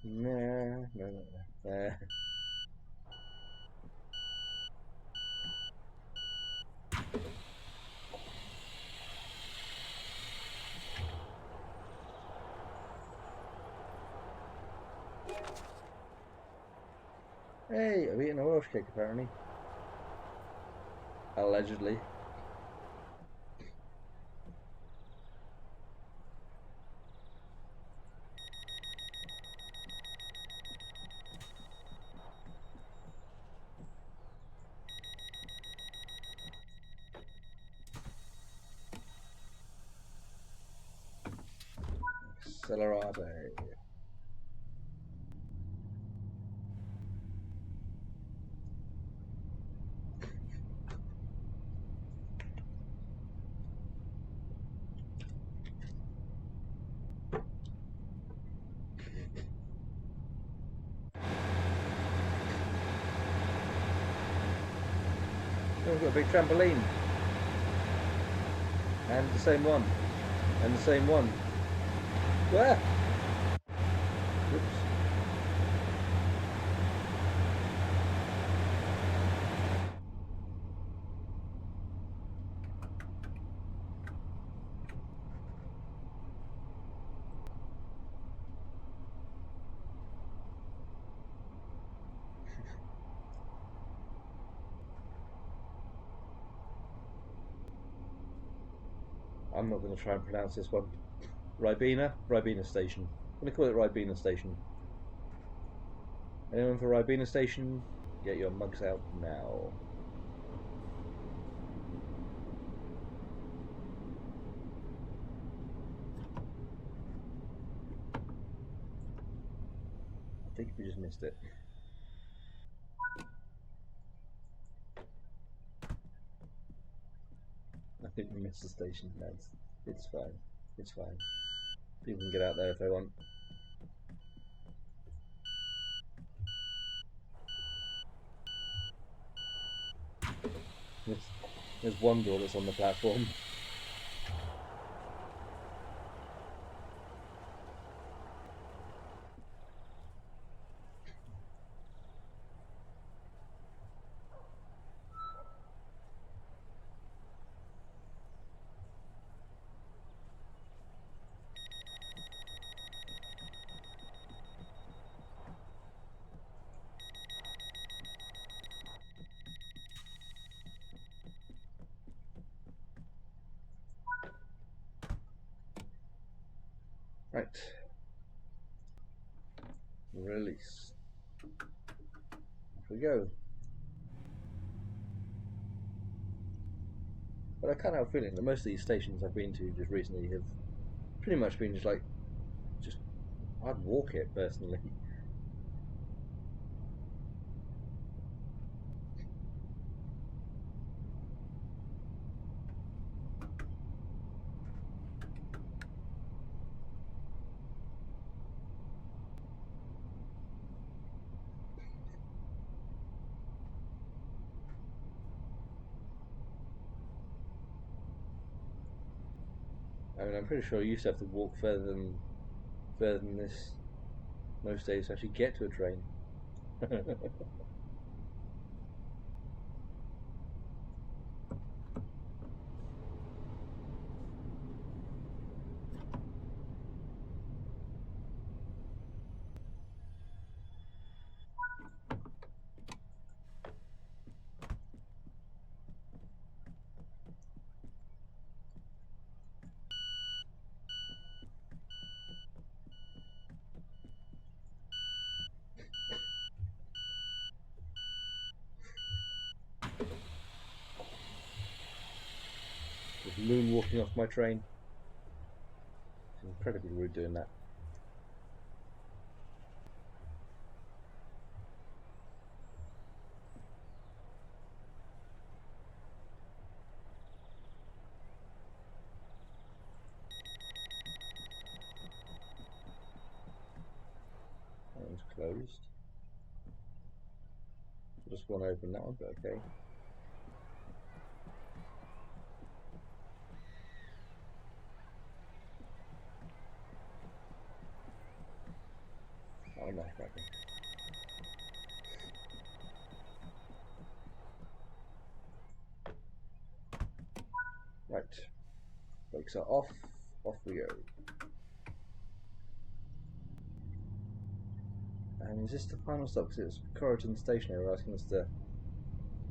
Speaker 1: No. Hey, I've eaten a Welsh cake apparently. Allegedly. Accelerate. Oh, we've got a big trampoline. And the same one. And the same one. Where? Oops. I'm not going to try and pronounce this one. Ribena Station. I'm going to call it Ribena Station. Anyone for Ribena Station? Get your mugs out now. I think we just missed it. I think we missed the station. No, it's fine. It's fine. People can get out there if they want. There's one door that's on the platform. Right. Release. Off we go. But I kind of have a feeling that most of these stations I've been to just recently have pretty much been just I'd walk it personally. I mean, I'm pretty sure you used to have to walk further than this most days to actually get to a train. Just moonwalking off my train. It's incredibly rude doing that. That one's closed. Just want to open that one, but okay. Oh no, okay. Right. Brakes are off. Off we go. And is this the final stop? Because it was Corrigan Station they were asking us to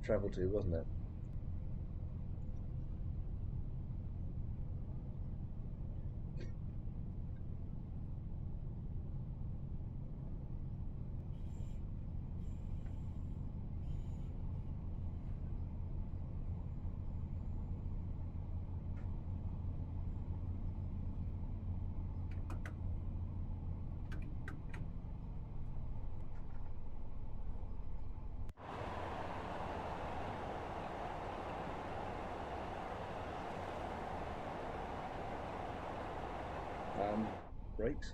Speaker 1: travel to, wasn't it? Brakes.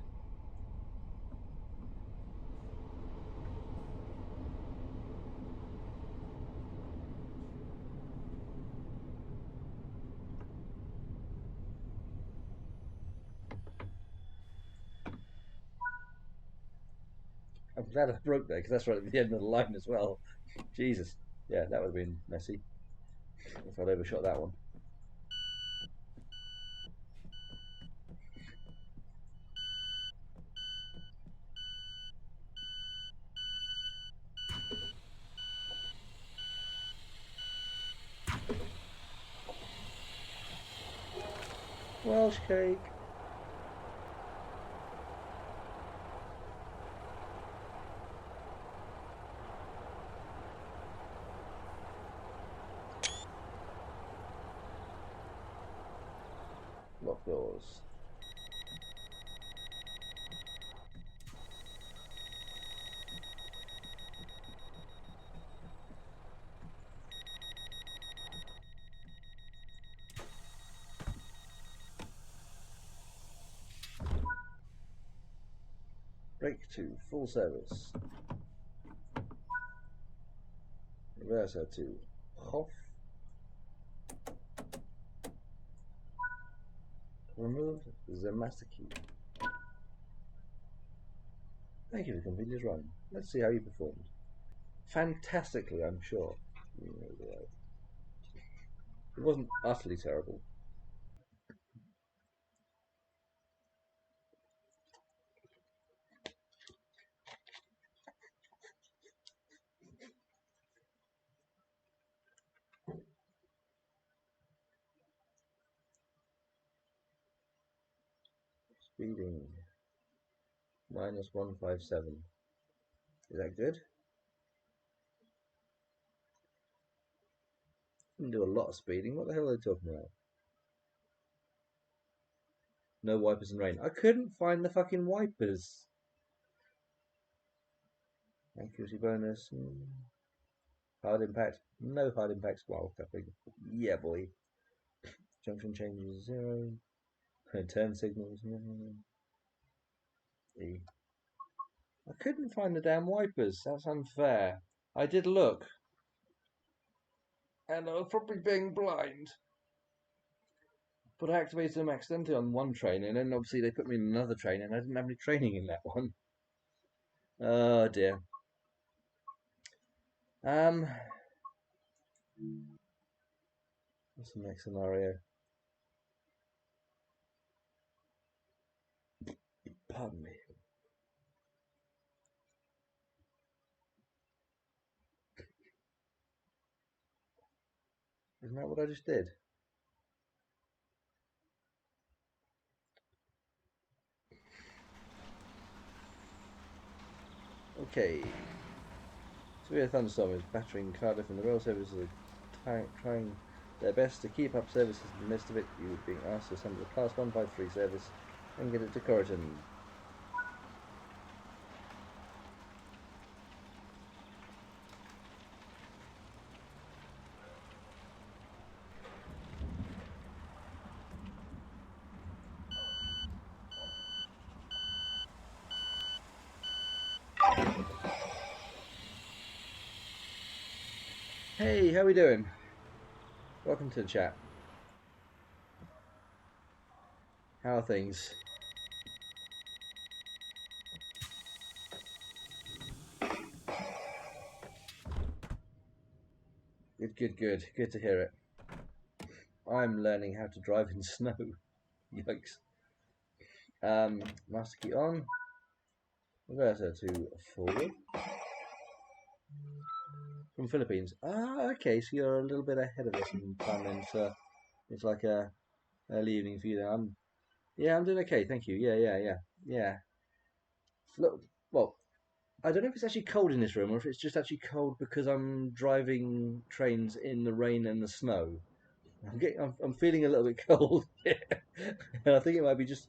Speaker 1: I'm glad I broke there because that's right at the end of the line as well. Jesus. Yeah, that would have been messy if I'd overshot that one. Welsh cake. Lock doors. Brake 2, full service. Reverser 2, off. Remove the master key. Thank you for completing this run. Let's see how you performed. Fantastically, I'm sure. It wasn't utterly terrible. Speeding. -157. Is that good? Didn't do a lot of speeding. What the hell are they talking about? No wipers in rain. I couldn't find the fucking wipers. Accuracy bonus. Hard impact. No hard impacts while coupling. Yeah, boy. Junction changes 0. Turn signals. E. I couldn't find the damn wipers. That's unfair. I did look. And I was probably being blind. But I activated them accidentally on one train, and then obviously they put me in another train, and I didn't have any training in that one. Oh dear. What's the next scenario? Pardon me. Isn't that what I just did? Okay. Severe thunderstorm is battering Cardiff, and the rail services are trying their best to keep up services in the midst of it. You are being asked to assemble a Class 153 service and get it to Corriton. Hey, how we doing? Welcome to the chat. How are things? Good. Good to hear it. I'm learning how to drive in snow. Yikes. Master key on. Reverser to forward. From Philippines. Ah, okay, so you're a little bit ahead of us in time then, so it's like a early evening for you then. I'm doing okay, thank you. Yeah. Look, well, I don't know if it's actually cold in this room or if it's just actually cold because I'm driving trains in the rain and the snow. I'm feeling a little bit cold, and I think it might be just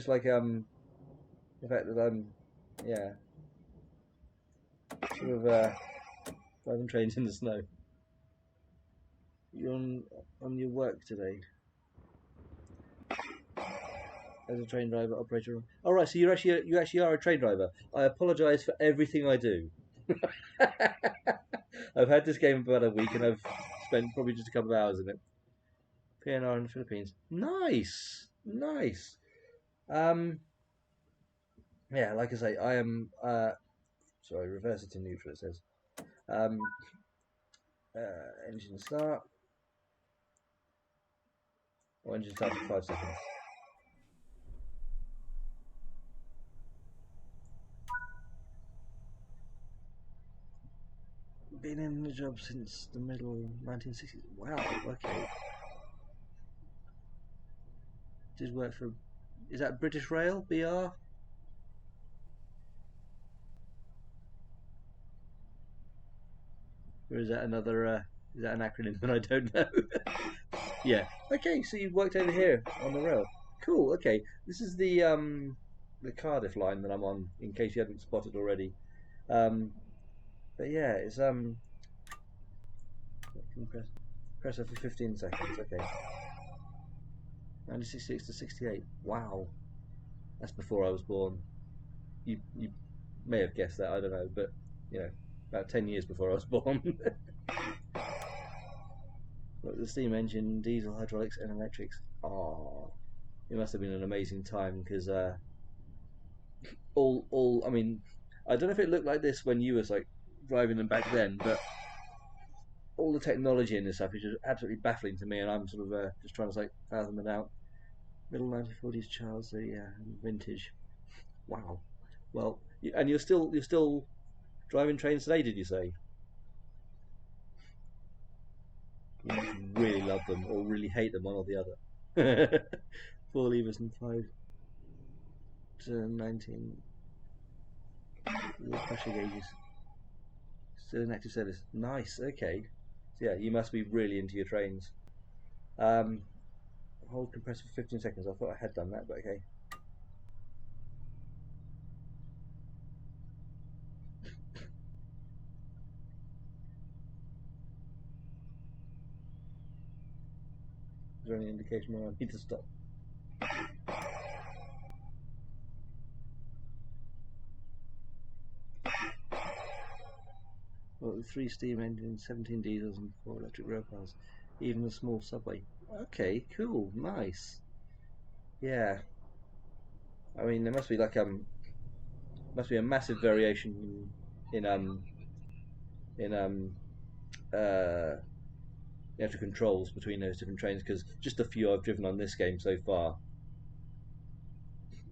Speaker 1: like the fact that I'm sort of driving trains in the snow. You're on your work today as a train driver operator. All right, so you actually are a train driver. I apologise for everything I do. I've had this game for about a week and I've spent probably just a couple of hours in it. PNR in the Philippines. Nice. Yeah, like I say, I am. Sorry, reverse it to neutral. It says. Um, engine start. Or engine start for 5 seconds. Been in the job since the middle 1960s. Wow. Okay. Did work for. Is that British Rail? BR? Or is that another? Is that an acronym that I don't know? Yeah. Okay. So you worked over here on the rail. Cool. Okay. This is the Cardiff line that I'm on. In case you hadn't spotted already. But yeah, it's press it for 15 seconds. Okay. 1966 to 68. Wow. That's before I was born. You may have guessed that. I don't know, but about 10 years before I was born. Look, the steam engine, diesel, hydraulics, and electrics. Oh, it must have been an amazing time because all. I mean, I don't know if it looked like this when you was like driving them back then, but all the technology in this stuff is just absolutely baffling to me, and I'm sort of just trying to like fathom it out. Middle 1940s Charles, so yeah, vintage. Wow. Well, and you're still driving trains today, did you say? You must really love them or really hate them, one or the other. 4 levers and 5 to 19 pressure gauges. Still in active service. Nice. Okay. So yeah, you must be really into your trains. Um, hold compressor for 15 seconds. I thought I had done that, but okay. Is there any indication where I need to stop? Well, 3 steam engines, 17 diesels, and 4 electric rail cars. Even a small subway. Okay, cool, nice. Yeah. I mean, there must be like must be a massive variation in in uh the actual controls between those different trains, because just the few I've driven on this game so far,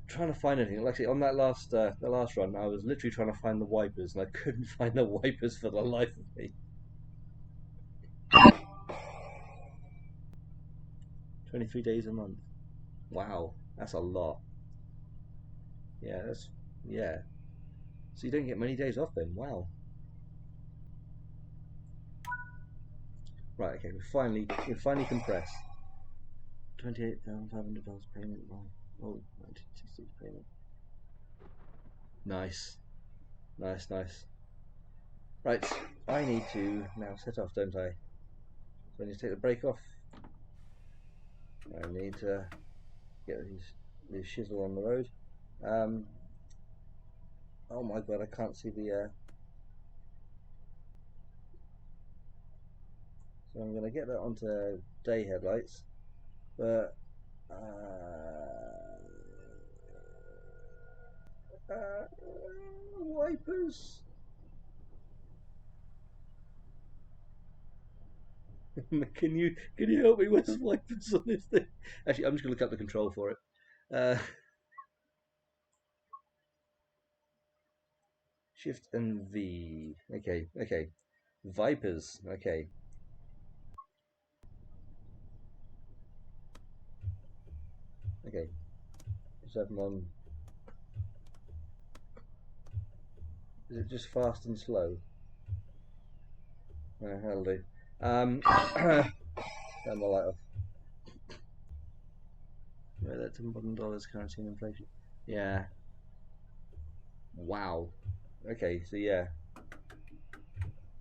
Speaker 1: trying to find anything. Like I say, on that the last run, I was literally trying to find the wipers, and I couldn't find the wipers for the life of me. 23 days a month. Wow, that's a lot. Yeah, that's yeah. So you don't get many days off then. Wow. Right. Okay. We finally compress. $28,500 payment by 1966 payment. Nice, nice, nice. Right. I need to now set off, don't I? So I need to take the brake off. I need to get these shizzle on the road. Um. Oh my god, I can't see the. So I'm going to get that onto day headlights, but wipers. Can you help me with wipers on this thing? Actually, I'm just going to look up the control for it. Shift and V. Okay, okay. Vipers. Okay. Okay. Just have them on. Is it just fast and slow? That'll do. Turn my light off. Yeah, that's in modern dollars, currency, and inflation. Yeah. Wow. Okay, so yeah,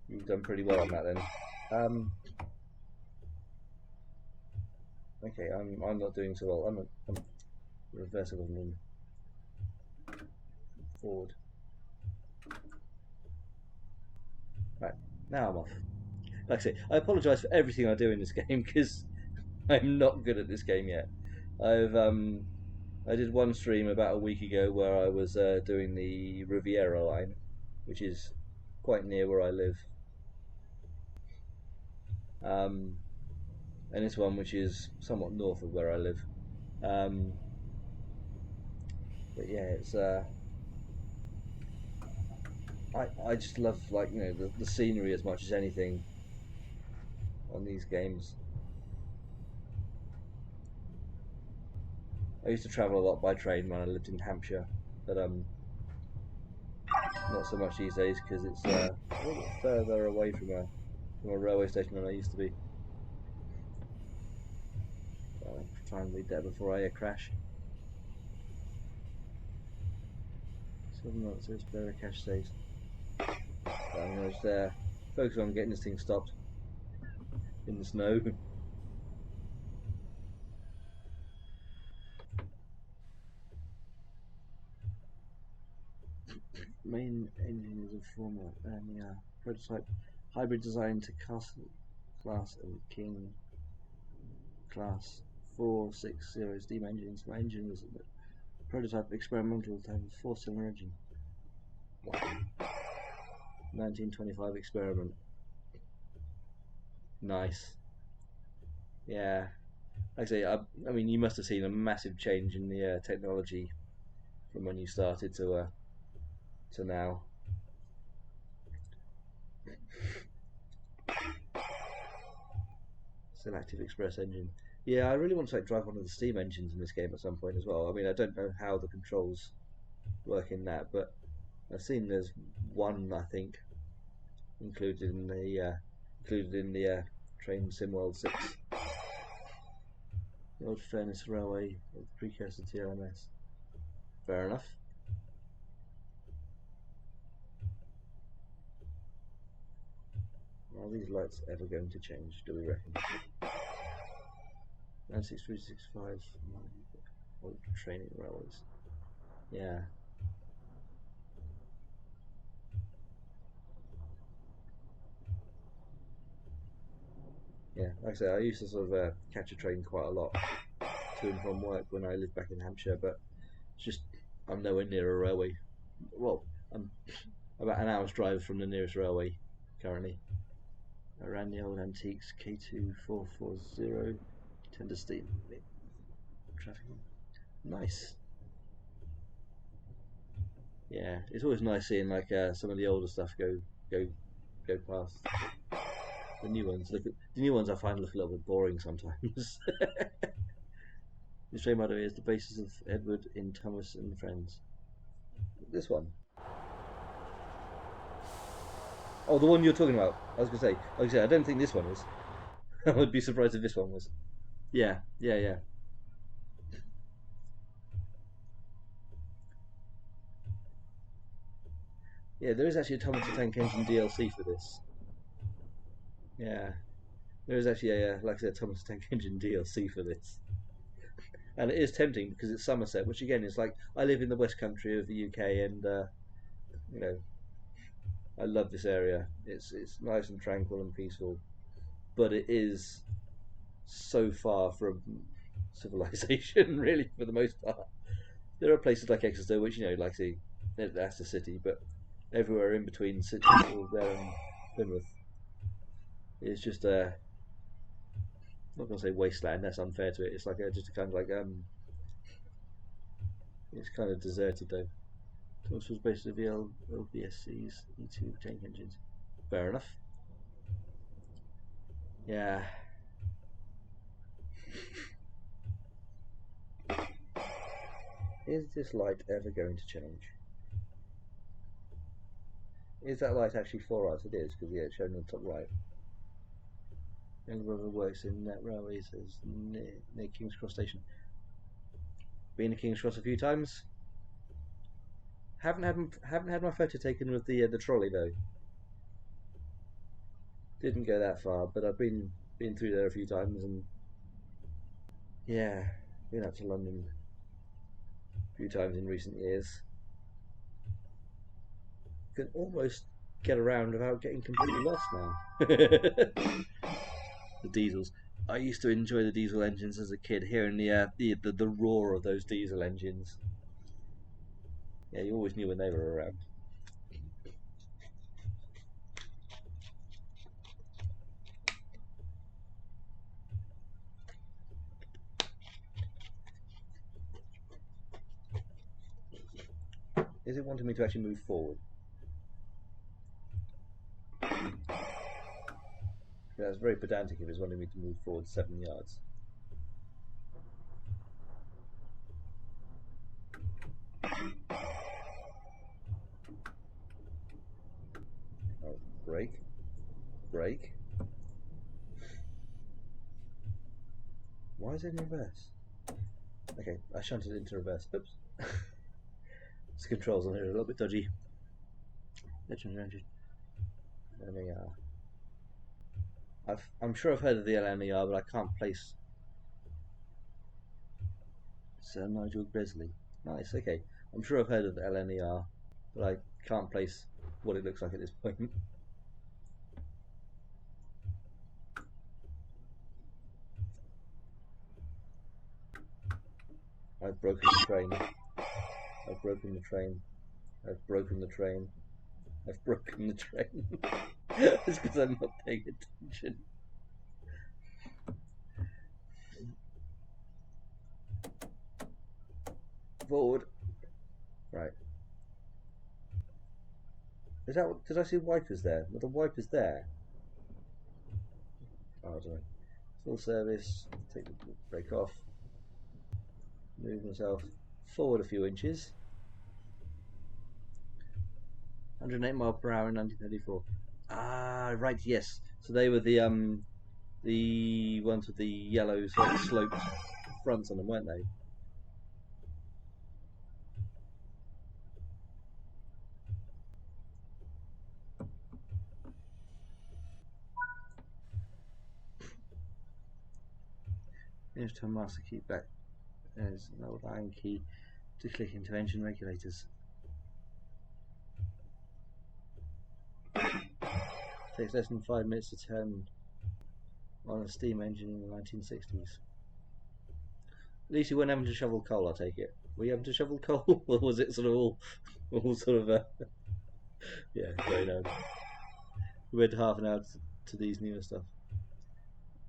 Speaker 1: you've done pretty well on that then. Okay, I'm not doing so well. I'm reversible and forward. Right, now I'm off. Like I say, I apologise for everything I do in this game because I'm not good at this game yet. I did one stream about a week ago where I was doing the Riviera line, which is quite near where I live. And this one, which is somewhat north of where I live. But yeah, it's I just love, like, you know, the scenery as much as anything on these games. I used to travel a lot by train when I lived in Hampshire, but not so much these days because it's a little further away from a railway station than I used to be. I'll try and read that before I crash. Something that says better cache saves. I'm going to just focus on getting this thing stopped in the snow. Main engine is a former prototype hybrid design to Castle class and King class 460 steam engines. My engine was a prototype experimental type of four-cylinder engine. Wow. 1925 experiment. Nice. Yeah. Like I say, I mean, you must have seen a massive change in the technology from when you started to now. Selective express engine. Yeah, I really want to drive one of the steam engines in this game at some point as well. I mean, I don't know how the controls work in that, but I've seen there's one, I think, included in the Train Sim World 6. The old Furnace Railway, the precursor to LMS. Fair enough. Are these lights ever going to change, do we reckon? 96365 old training railways. Yeah. Yeah, like I say, I used to sort of catch a train quite a lot to and from work when I lived back in Hampshire, but it's just I'm nowhere near a railway. Well, I'm about an hour's drive from the nearest railway currently. Around the old antiques, K2440, tender steam. Traffic. Nice. Yeah, it's always nice seeing like some of the older stuff go past. The new ones I find look a little bit boring sometimes. This train, by the way, is the basis of Edward in Thomas and Friends. This one. Oh, the one you're talking about. I was gonna say, like I said, I don't think this one is. I would be surprised if this one was. Yeah. Yeah. There is actually a Thomas the Tank Engine DLC for this. Yeah, there is actually like I said, Thomas the Tank Engine DLC for this. And it is tempting because it's Somerset, which again is like I live in the West Country of the UK, and you know I love this area. It's nice and tranquil and peaceful, but it is so far from civilization, really, for the most part. There are places like Exeter, which like say that's a city, but everywhere in between cities, there and Plymouth, is just I'm not gonna say wasteland. That's unfair to it. It's like just a kind of like it's kind of deserted though. Thomas was based on the LBSC's E2 tank engines. Fair enough. Yeah. Is this light ever going to change? Is that light actually for us? It is, because it's shown on the top right. Younger brother works in Net Railways as near King's Cross Station. Been to King's Cross a few times. Haven't had my photo taken with the trolley though. Didn't go that far, but I've been through there a few times, and yeah, been up to London a few times in recent years. Can almost get around without getting completely lost now. The diesels. I used to enjoy the diesel engines as a kid, hearing the roar of those diesel engines. Yeah, you always knew when they were around. Is it wanting me to actually move forward? That's very pedantic if it's wanting me to move forward 7 yards. Oh, brake. Why is it in reverse? Okay, I shunted it into reverse. Oops. The controls on here are a little bit dodgy. LNER. I'm sure I've heard of the LNER, but I can't place Sir Nigel Bresley. Nice, okay. I'm sure I've heard of the LNER, but I can't place what it looks like at this point. I've broken the train. I've broken the train. I've broken the train. I've broken the train. It's because I'm not paying attention. Forward. Right. Is that? Did I see wipers there? Were the wipers there? Oh, I don't know. Full service. Take the brake off. Move myself forward a few inches. 108 mile per hour in 1934. Ah, right. Yes. So they were the ones with the yellow sort of sloped fronts on them, weren't they? Here's to master key back. There's an old iron key to click into engine regulators. Takes less than 5 minutes to turn on a steam engine in the 1960s. At least you weren't having to shovel coal, I take it. Were you having to shovel coal, or was it sort of all sort of yeah, very nice. We went half an hour to these newer stuff.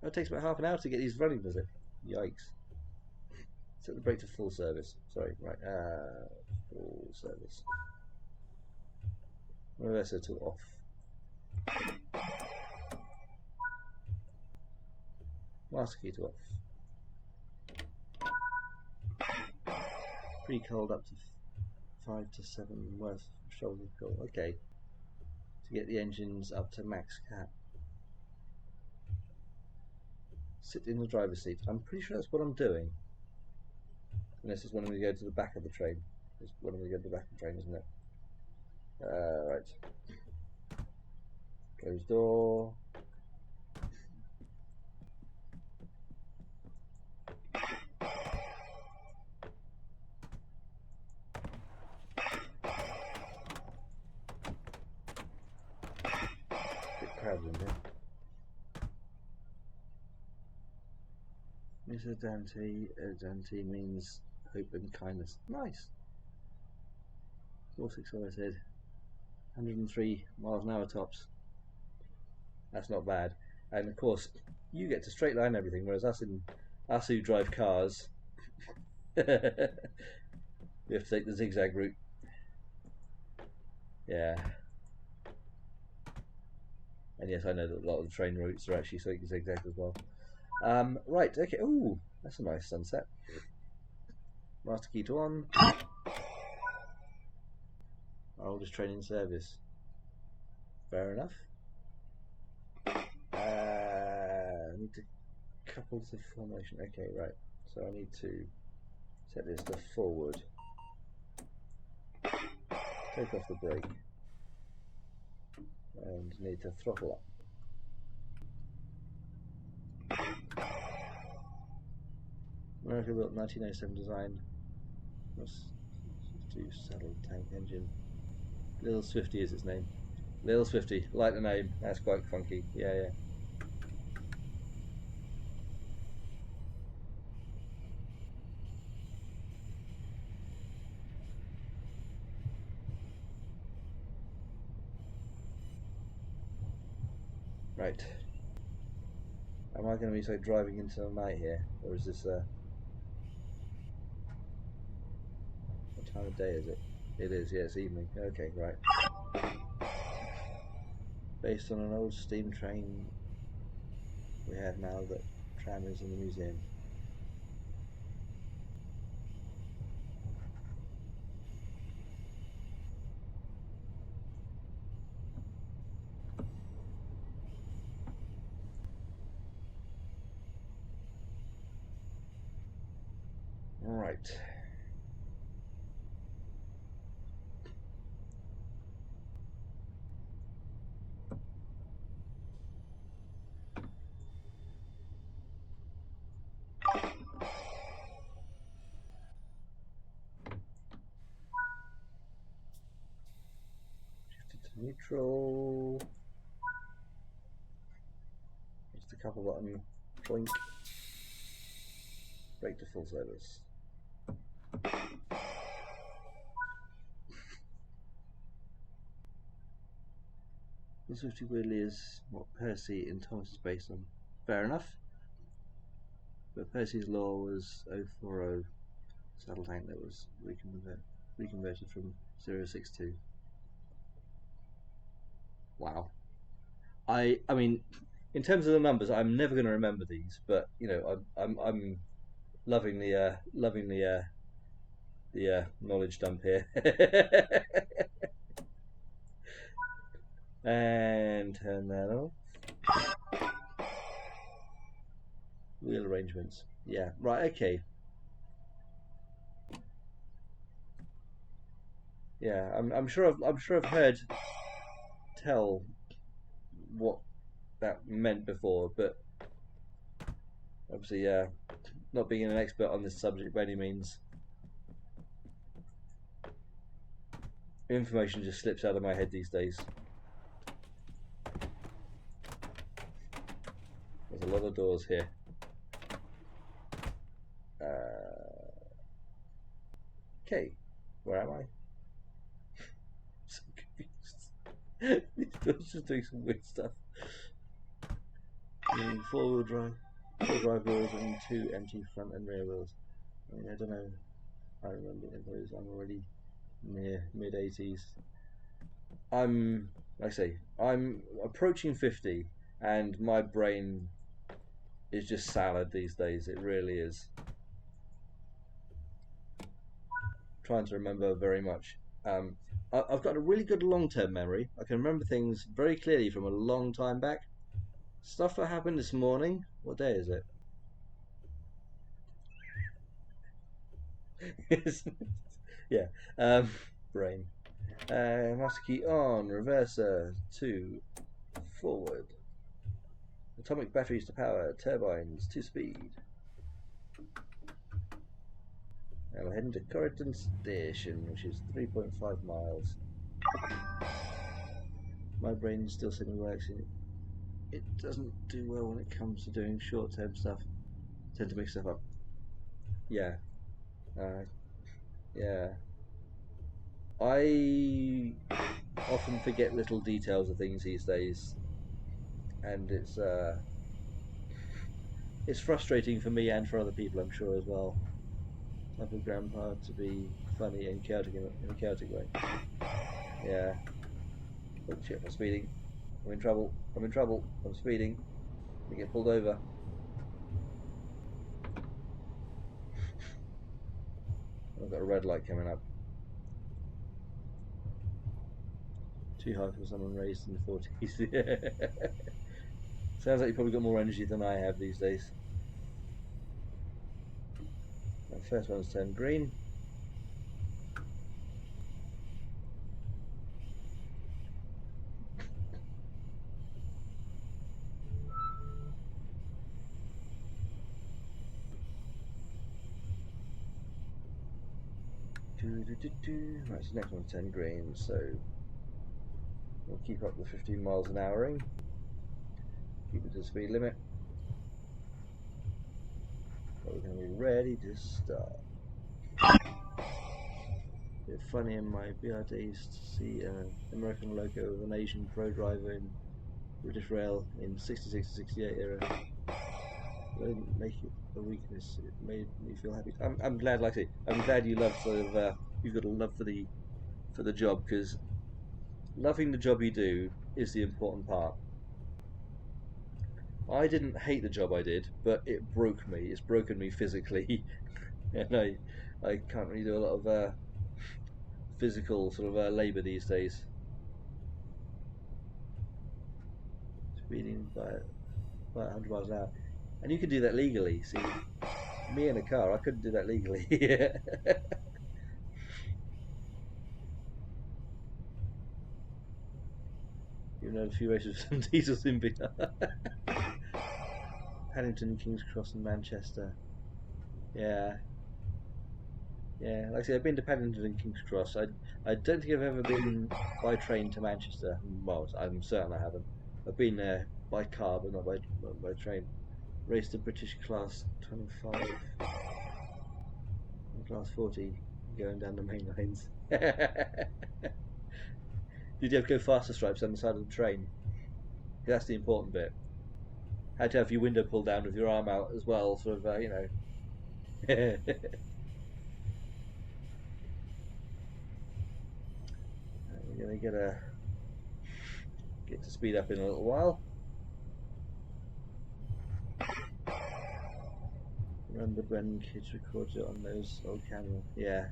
Speaker 1: Oh, it takes about half an hour to get these running, does it? Yikes. Set the brake to full service. Sorry, right. Full service. Reverser to off. Master key to off. Pretty cold up to 5 to 7 worth of shoulder cool. Okay. To get the engines up to max cap. Sit in the driver's seat. I'm pretty sure that's what I'm doing. Unless it's when we go to the back of the train. It's when we go to the back of the train, isn't it? Right. Close door. Bit crowded in here. Mr. Dante means hope and kindness. Nice. 460 I said. 103 miles an hour tops. That's not bad. And of course, you get to straight line everything, whereas us who drive cars, we have to take the zigzag route. Yeah. And yes, I know that a lot of the train routes are actually zigzag as well. Right, okay. Ooh, that's a nice sunset. Master key to on. Our oldest train in service. Fair enough. I need to couple to formation. Okay, right. So I need to set this to forward. Take off the brake. And need to throttle up. America built 1907 design. Let's do saddle tank engine. Little Swifty is its name. Little Swifty, like the name. That's quite funky. Yeah. Right. Am I going to be driving into the night here, or is this what time of day is it? It is, yeah, it's evening. Okay, right. Based on an old steam train we have now that tram is in the museum. Right. Shifted to neutral. Just a couple button. Blink. Brake to full service. The Swifty weirdly is what Percy in Thomas is based on. Fair enough. But Percy's law was 040 saddle tank that was reconverted from 062. Wow. I mean, in terms of the numbers, I'm never going to remember these, but you know, I'm loving the knowledge dump here. And turn that off. Wheel arrangements. Yeah, right, okay. Yeah, I'm sure I've heard tell what that meant before, but obviously, not being an expert on this subject by any means, information just slips out of my head these days. There's a lot of doors here. Okay, where am I? So confused. These doors just doing some weird stuff. Four-wheel drive wheels and 2 empty front and rear wheels. I mean, I don't know. I remember those. I'm already near mid-80s. Like I say, I'm approaching 50, and my brain is just salad these days. It really is. Trying to remember very much. I've got a really good long-term memory. I can remember things very clearly from a long time back. Stuff that happened this morning. What day is it? Yeah. Brain. Master key on. Reverser 2. Forward. Atomic batteries to power. Turbines to speed. And we're heading to Corrigan Station, which is 3.5 miles. My brain still suddenly works. It doesn't do well when it comes to doing short-term stuff. I tend to mix stuff up. Yeah. Yeah. I often forget little details of things these days, and it's frustrating for me and for other people, I'm sure, as well. Type of grandpa to be funny and chaotic in a chaotic way. Yeah. Oh shit, I'm speeding. I'm in trouble. I'm in trouble. I'm speeding. I get pulled over. I've got a red light coming up. Too high for someone raised in the 40s. Sounds like you've probably got more energy than I have these days. The first one's turned green. Right, so next one's turned green, so we'll keep up the 15 miles an hour. Keep it to the speed limit. But we're going to be ready to start. A bit funny in my BR days to see an American loco of an Asian pro driver in British Rail in 66 to 68 era. It didn't make it a weakness. It made me feel happy. I'm glad, like I say, I'm glad you love you've got a love for the job, because loving the job you do is the important part. I didn't hate the job I did, but it broke me. It's broken me physically, and I can't really do a lot of physical sort of labour these days. Speeding by 100 miles an hour, and you can do that legally. See, me in a car, I couldn't do that legally. Even though a few races with some diesels in behind. Paddington, King's Cross, and Manchester. Yeah. Yeah, like I say, I've been to Paddington and King's Cross. I don't think I've ever been by train to Manchester. Well, I'm certain I haven't. I've been there by car, but not by train. Raced the British Class 25 and Class 40 going down the main lines. Did you have to go faster stripes on the side of the train? That's the important bit. Had to have your window pulled down with your arm out as well, sort of, you know. We're going to get to speed up in a little while. Remembered when kids recorded it on those old cameras. Yeah.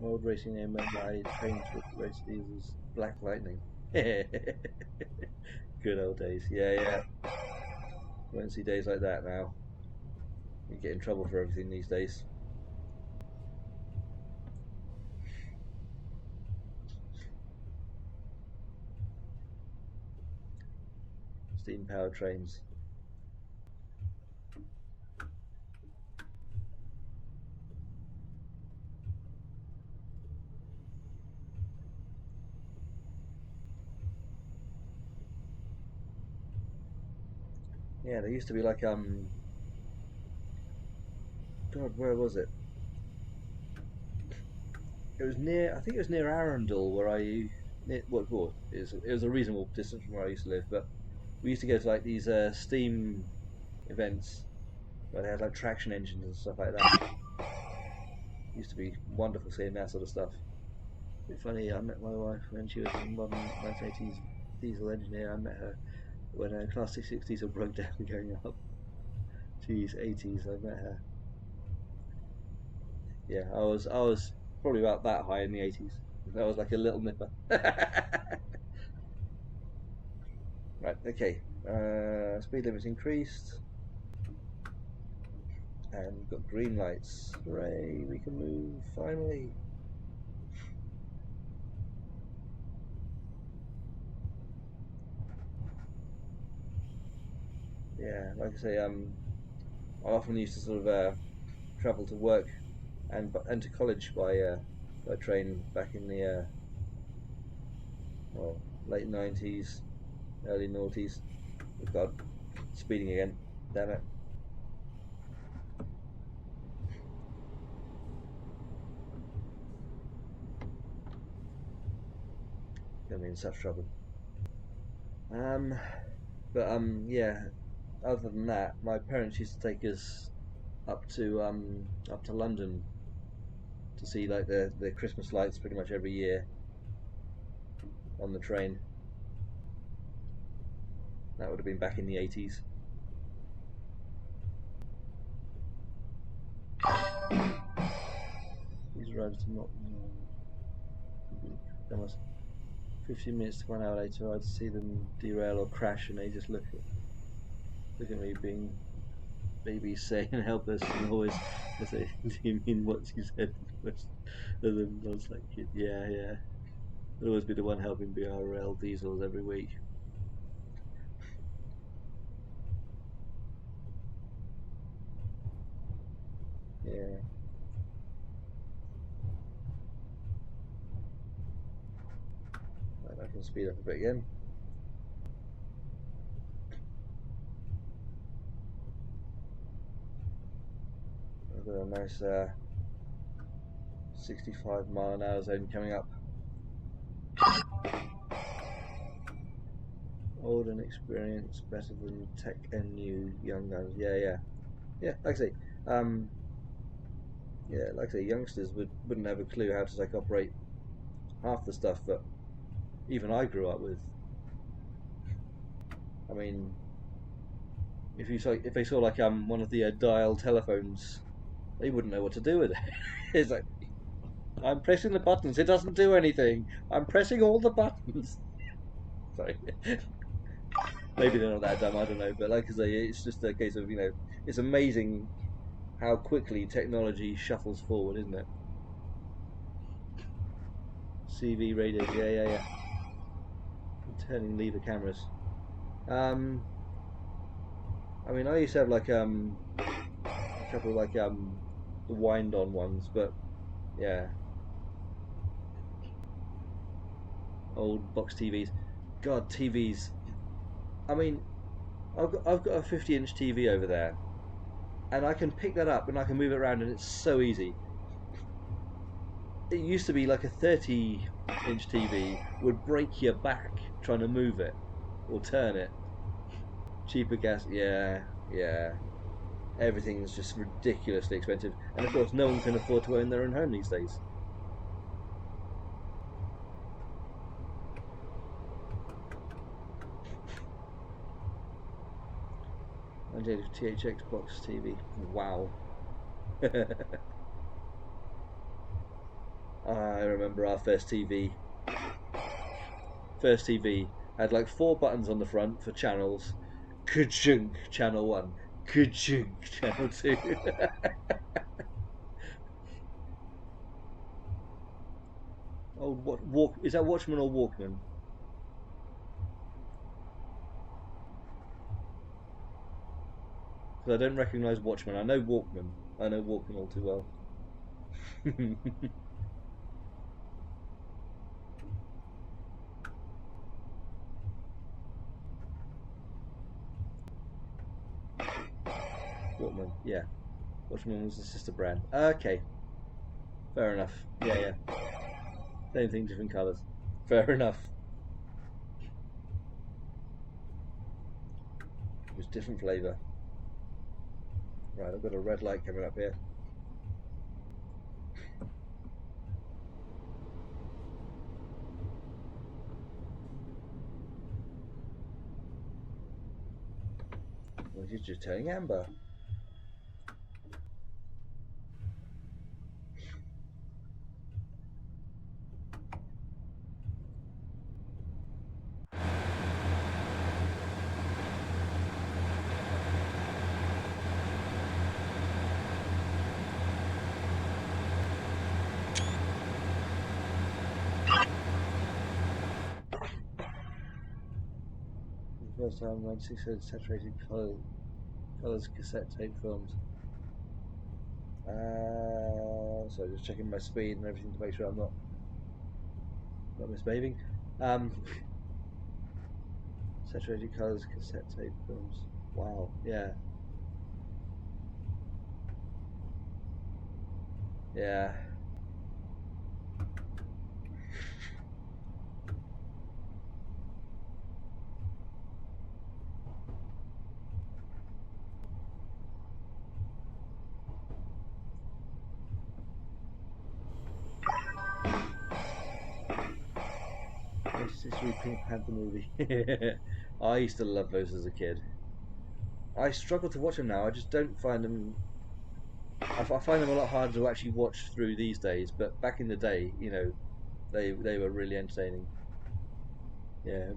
Speaker 1: Old racing name when I trained to race these is Black Lightning. Good old days. Yeah, yeah. Won't see days like that now. You get in trouble for everything these days. Steam powered trains. Yeah, there used to be like God, where was it? It was near. I think it was near Arundel, where well, it was a reasonable distance from where I used to live, but we used to go to like these steam events where they had like traction engines and stuff like that. It used to be wonderful seeing that sort of stuff. It's funny, I met my wife when she was a modern 1980s diesel engineer. I met her when a Class 66 diesel broke down going up. She's 80s. I met her. Yeah, I was probably about that high in the 80s. I was like a little nipper. Right, okay. Speed limit's increased. And we've got green lights. Hooray, we can move, finally. Yeah, like I say, I often used to sort of travel to work and to college by train back in the well, late 90s, early noughties. Oh God, speeding again. Damn it. Gonna be in such trouble. Um, yeah. Other than that, my parents used to take us up to London to see like the Christmas lights pretty much every year on the train. That would have been back in the 80s. These roads are not. Almost 15 minutes to 1 hour later, I'd see them derail or crash, and they just look at me being babies saying help us, and always I say, do you mean what you said? And then I was like, yeah, yeah. I'd always be the one helping BRL diesels every week. Yeah. Right, I can speed up a bit again. I've got a nice 65 mile an hour zone coming up. Old and experienced, better than tech and new young guns. Yeah, yeah, yeah. Like I say, um, yeah, like I say, youngsters wouldn't have a clue how to like operate half the stuff that even I grew up with. I mean, if they saw like one of the dial telephones, they wouldn't know what to do with it. It's like I'm pressing the buttons, it doesn't do anything. I'm pressing all the buttons. Sorry, maybe they're not that dumb. I don't know, but like I say, it's just a case of it's amazing how quickly technology shuffles forward, isn't it? CV radios, yeah, yeah, yeah. Turning lever cameras. Um, I mean, I used to have like a couple of like the wind-on ones, but yeah, old box TVs. God, TVs. I mean, I've got a 50-inch TV over there, and I can pick that up and I can move it around, and it's so easy. It used to be like a 30-inch TV would break your back trying to move it or turn it. Cheaper gas, yeah, yeah. Everything's just ridiculously expensive, and of course, no one can afford to own their own home these days. I did a THX box TV. Wow. I remember our first TV. First TV had like 4 buttons on the front for channels. Ka-chunk, channel 1. Ka-chunk, channel 2. Oh, walk is that Watchman or Walkman? Because I don't recognise Watchman. I know Walkman. I know Walkman all too well. Waterman, yeah. Waterman was the sister brand. Okay. Fair enough. Yeah, yeah. Same thing, different colours. Fair enough. It was different flavour. Right, I've got a red light coming up here. Well, you're just turning amber. First time 96 saturated colours cassette tape films. So just checking my speed and everything to make sure I'm not misbehaving. Saturated colours cassette tape films. Wow, yeah. Yeah. Pink Panther movie. I used to love those as a kid. I struggle to watch them now. I just don't find them. I find them a lot harder to actually watch through these days. But back in the day, you know, they were really entertaining. Yeah.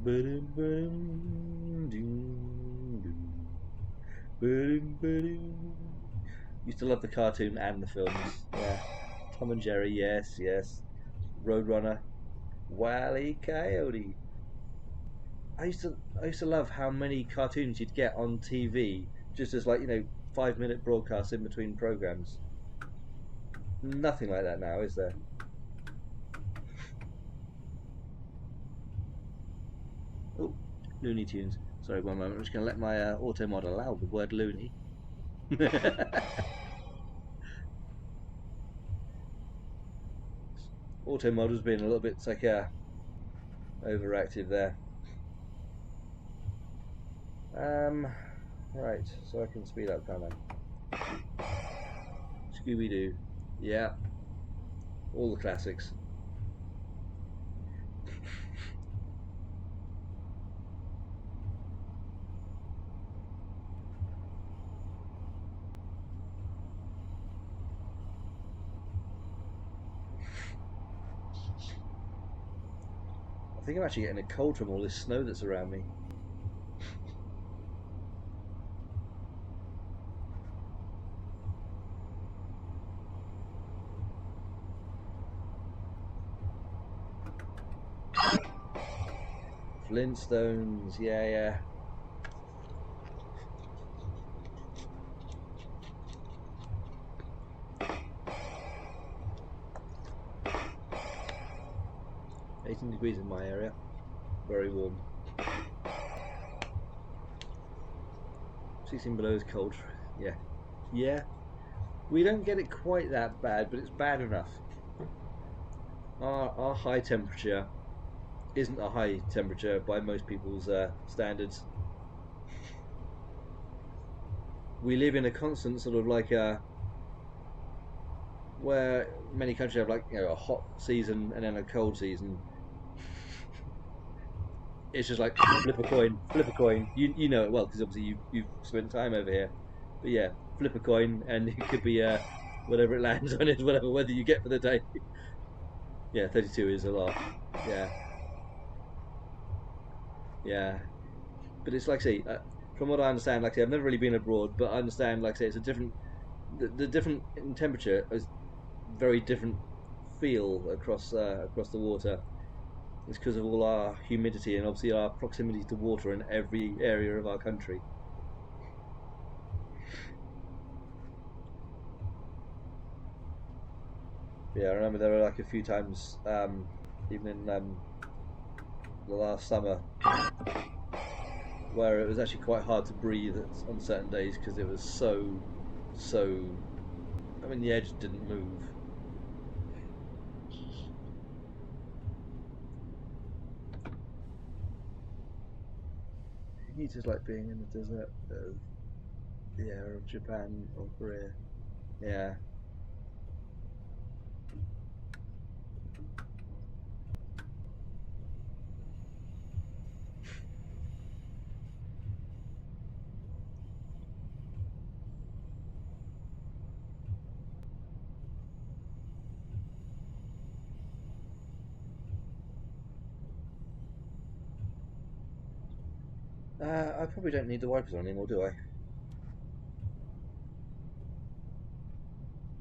Speaker 1: Used to love the cartoon and the films. Yeah. Tom and Jerry. Yes, yes. Roadrunner. Wile E. Coyote. I used to love how many cartoons you'd get on TV, just as, like, you know, 5-minute broadcasts in between programs. Nothing like that now, is there? Oh, Looney Tunes. Sorry, one moment. I'm just going to let my auto mod allow the word loony. Auto mod was being a little bit like overactive there. Right, so I can speed up, can't I? Scooby-Doo. Yeah. All the classics. I think I'm actually getting a cold from all this snow that's around me. Flintstones, yeah, yeah. Degrees in my area. Very warm. 16 below is cold. Yeah. Yeah. We don't get it quite that bad, but it's bad enough. Our high temperature isn't a high temperature by most people's standards. We live in a constant sort of like where many countries have, like, you know, a hot season and then a cold season. It's just like flip a coin, flip a coin. You know it well because obviously you've spent time over here. But yeah, flip a coin and it could be whatever it lands on is whatever weather you get for the day. Yeah, 32 is a lot. Yeah, yeah. But it's like, say, from what I understand, like, say, I've never really been abroad, but I understand, like, say, it's a different. The different in temperature is very different feel across the water. It's because of all our humidity and obviously our proximity to water in every area of our country. Yeah, I remember there were like a few times, even in the last summer, where it was actually quite hard to breathe on certain days because it was so. I mean, the edge didn't move. He just like being in the desert of the air of Japan or Korea. Yeah. I probably don't need the wipers on anymore, do I?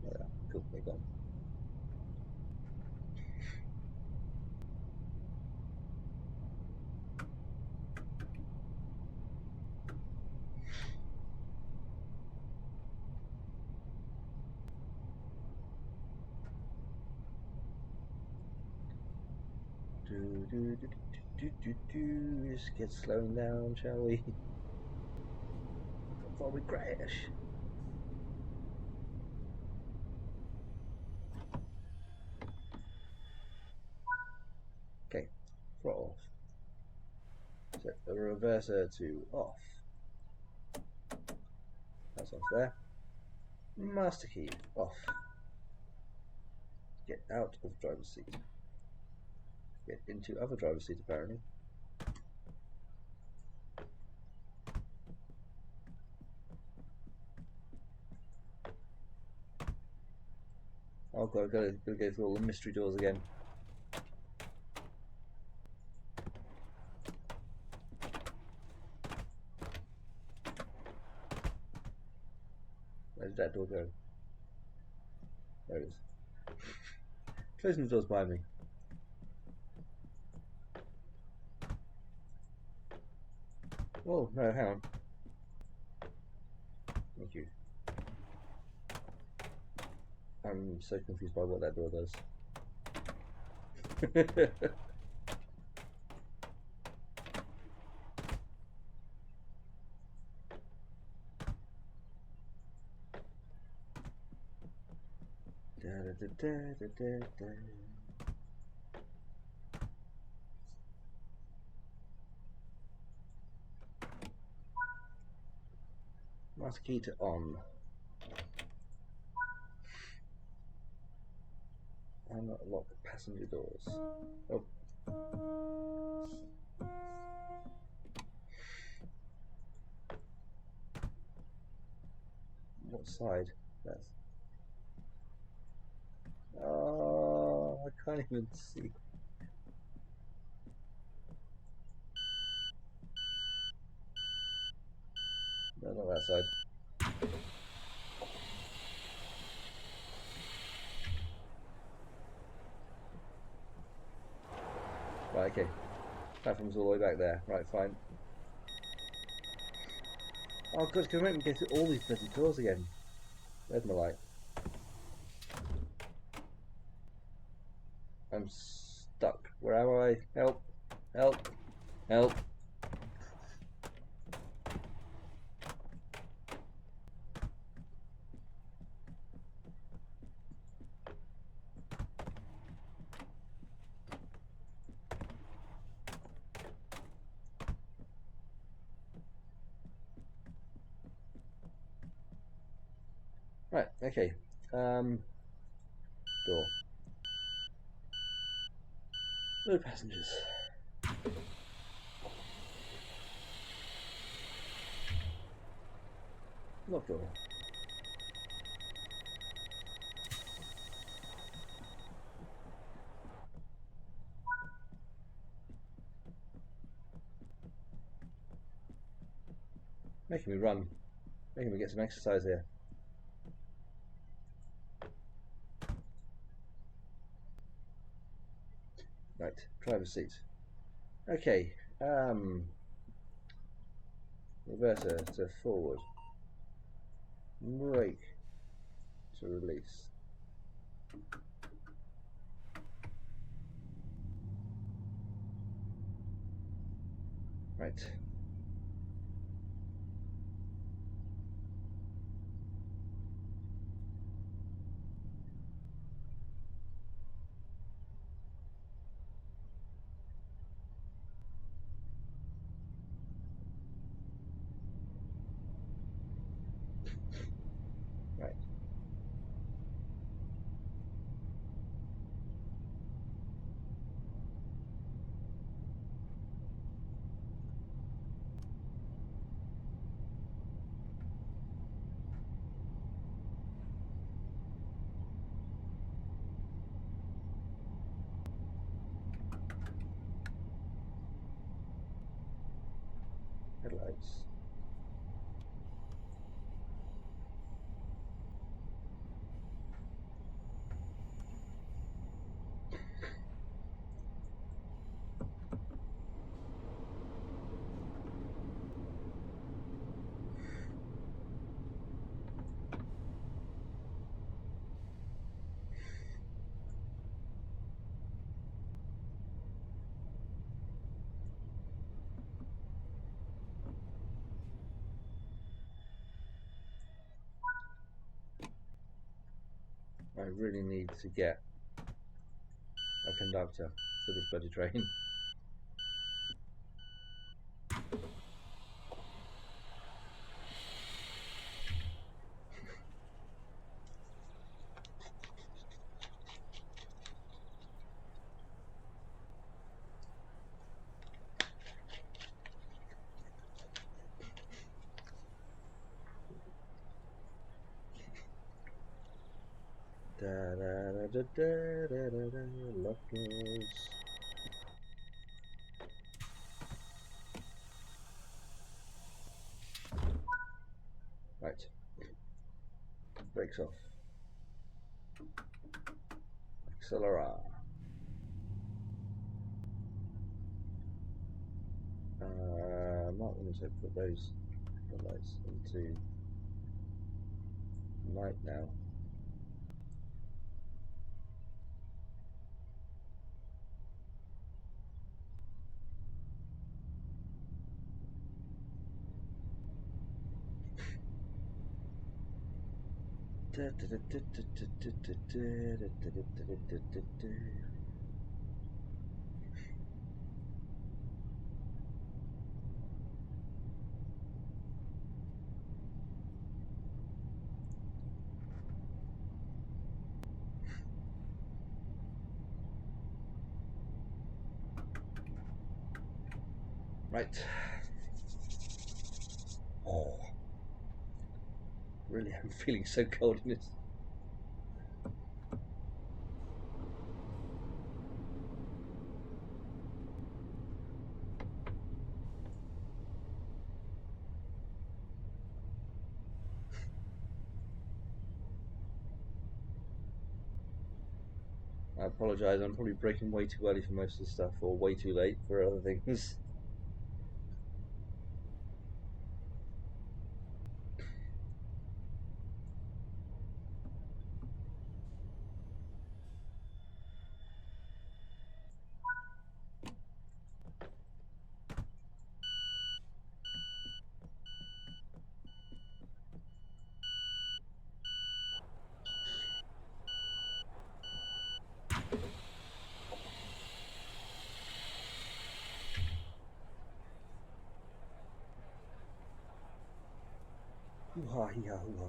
Speaker 1: Yeah, cool, they're gone. Just get slowing down, shall we? Before we crash. Okay, throttle off. Set the reverser to off. That's off there. Master key off. Get out of driver's seat. Get into other driver's seat apparently. Oh god, I've got to go through all the mystery doors again. Where did that door go? There it is. Closing the doors behind me. Oh, no, hang on. Thank you. I'm so confused by what that door does. Master key to on. Unlock passenger doors. Oh. What side? That's. Oh, I can't even see. No, not that side. Right, okay. Platform's all the way back there. Right, fine. Oh god, can we make me go through all these bloody doors again? There's my light. I'm stuck. Where am I? Help! Help! Help! Right, okay. Door. No passengers. Lock door. Making me run. Making me get some exercise here. Right, driver's seat. Okay, reverser to forward. Brake to release. Right. I really need to get a conductor for this bloody train. Da da da da da da da da, lockers. Right. Brakes off. Accelera. Might want to put those lights into night now. Right. Oh, really, I'm feeling so cold in this. I apologise, I'm probably breaking way too early for most of the stuff, or way too late for other things. Hoo-ha, hee-ha, hoo-ha.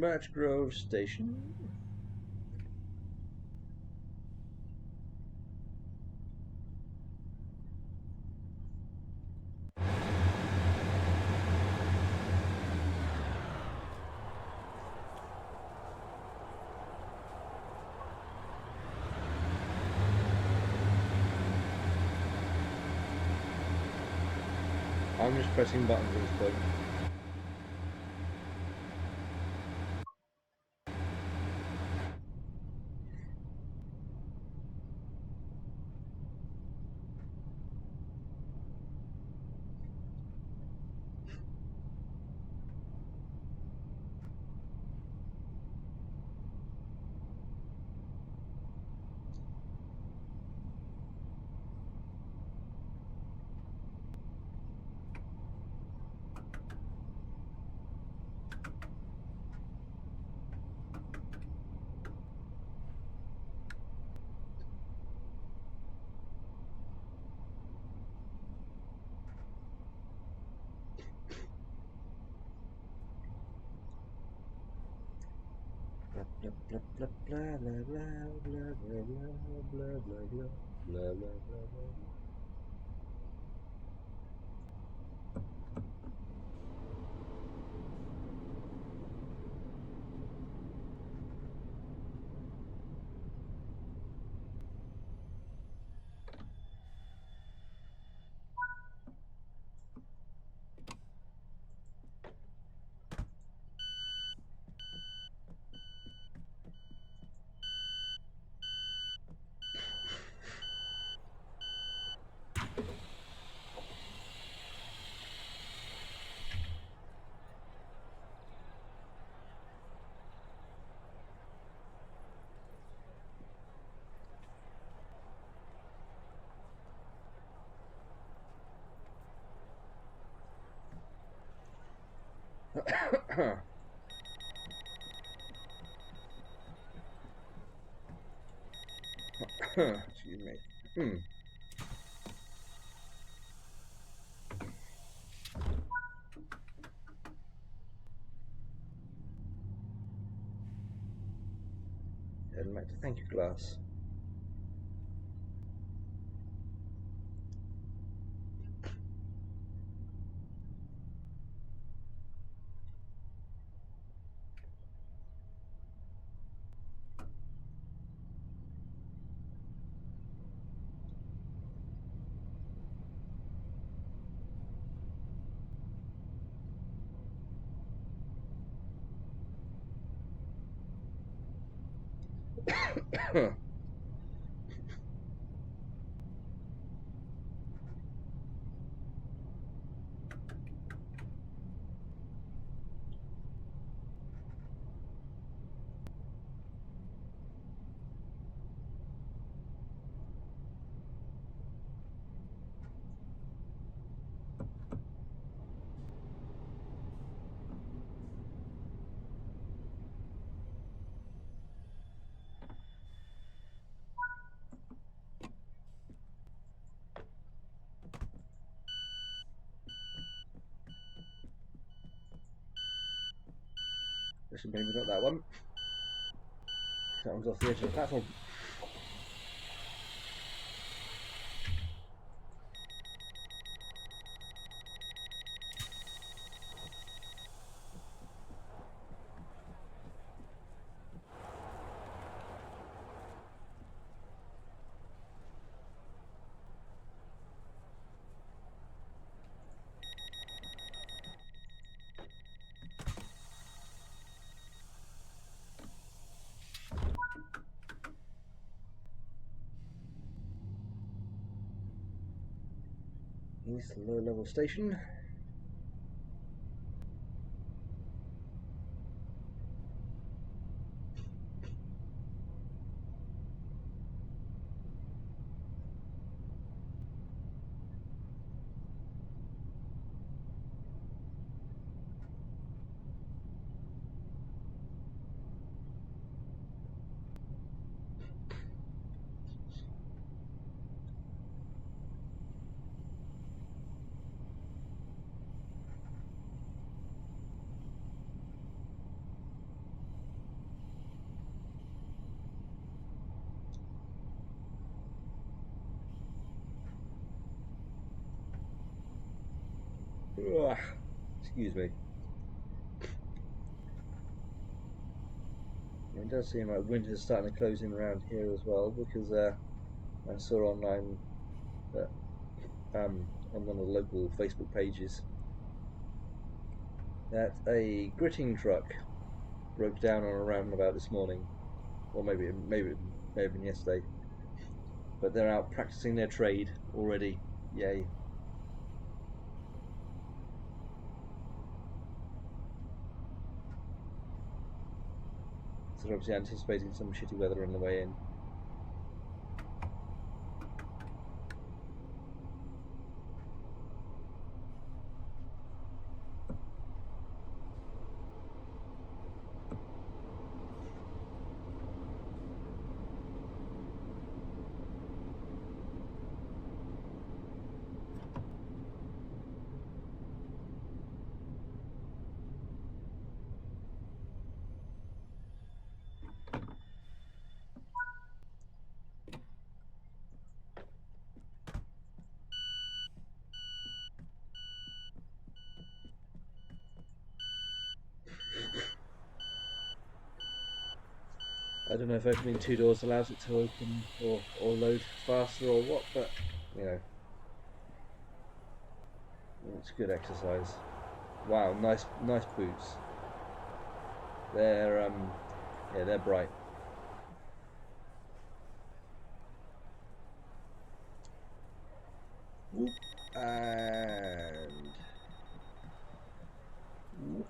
Speaker 1: Birch Grove Station. I'm just pressing buttons at this point. Blah blah blah blah blah blah blah blah blah blah blah blah blah blah blah. Excuse me. Heading back to thank you class. Actually, maybe not that one. That one's off the edge of the platform. East low-level station. Ugh. Excuse me. It does seem like winter's starting to close in around here as well, because I saw online that on one of the local Facebook pages that a gritting truck broke down on a roundabout this morning, or maybe it may have been yesterday. But they're out practicing their trade already. Yay! So they're obviously anticipating some shitty weather on the way in. I don't know if opening two doors allows it to open or load faster or what, but you know, it's good exercise. Wow, nice boots. They're yeah, they're bright. Whoop. And whoop.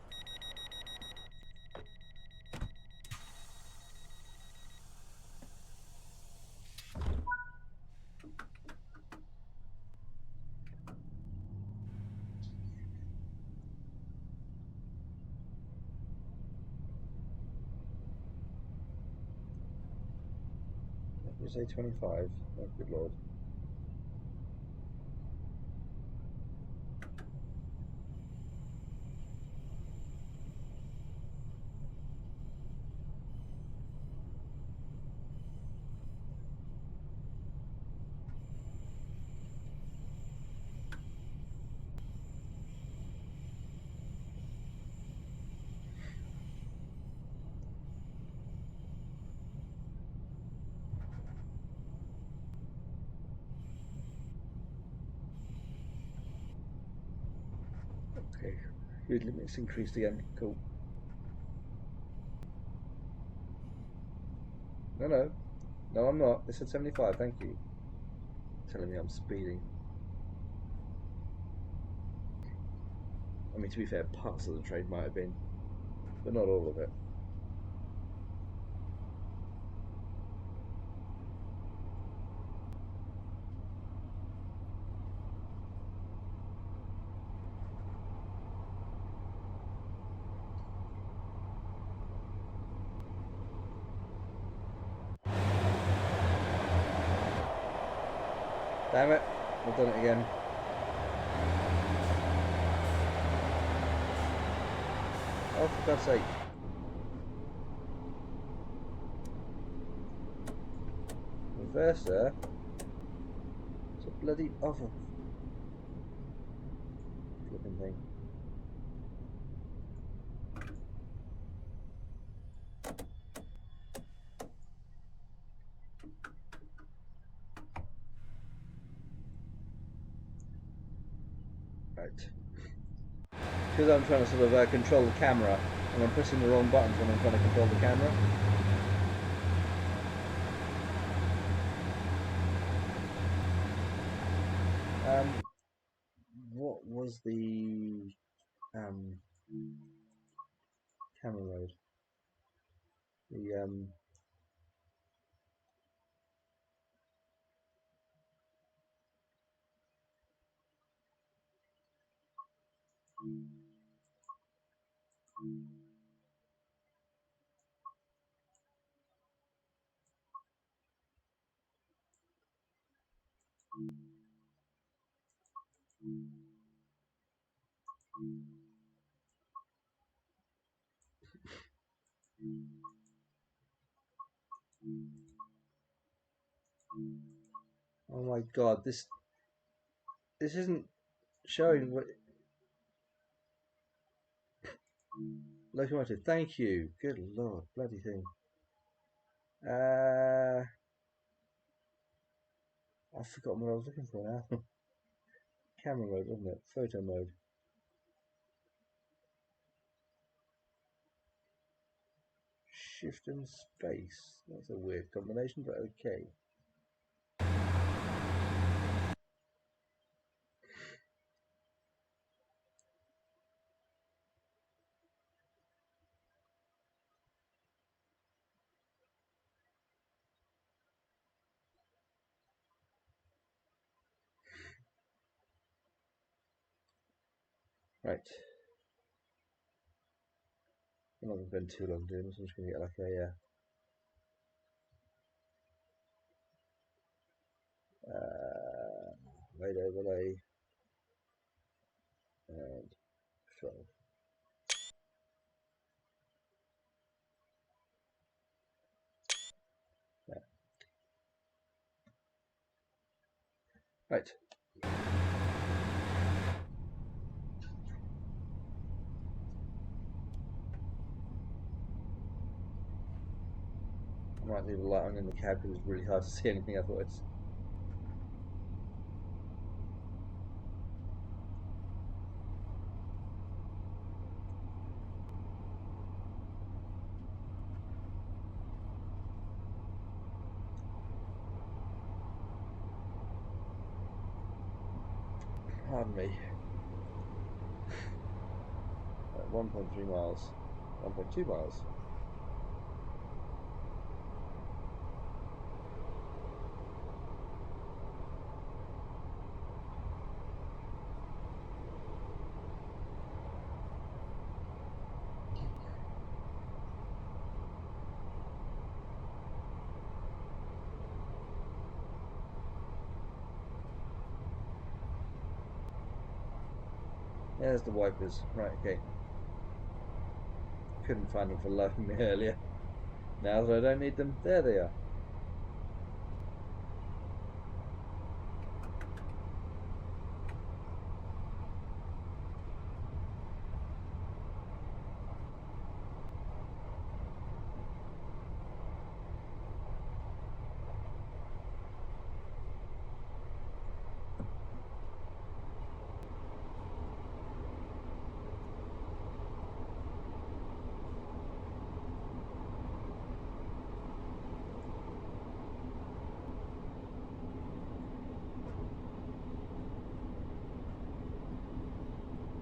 Speaker 1: You say 25? Oh, good lord. Okay, speed limit's increased again. Cool. No, I'm not. It said 75. Thank you. Telling me I'm speeding. I mean, to be fair, parts of the trade might have been, but not all of it. Damn it, I've done it again. Oh, for God's sake. Reverser? It's a bloody other flipping thing. Right. Because I'm trying to sort of control the camera, and I'm pressing the wrong buttons when I'm trying to control the camera. What was the camera mode? The oh my god, this isn't showing what locomotive. Thank you. Good lord, bloody thing. I've forgotten what I was looking for now. Camera mode, wasn't it? Photo mode. Shift and space. That's a weird combination, but okay. Right. I'm not going to spend too long doing this. I'm just going to get like a right overlay and 12. Yeah. Right. I might leave a light on in the cab because it's really hard to see anything otherwise. Pardon me. 1.3 miles. 1.2 miles. There's the wipers. Right, okay. Couldn't find them for the life of me earlier. Now that I don't need them, there they are.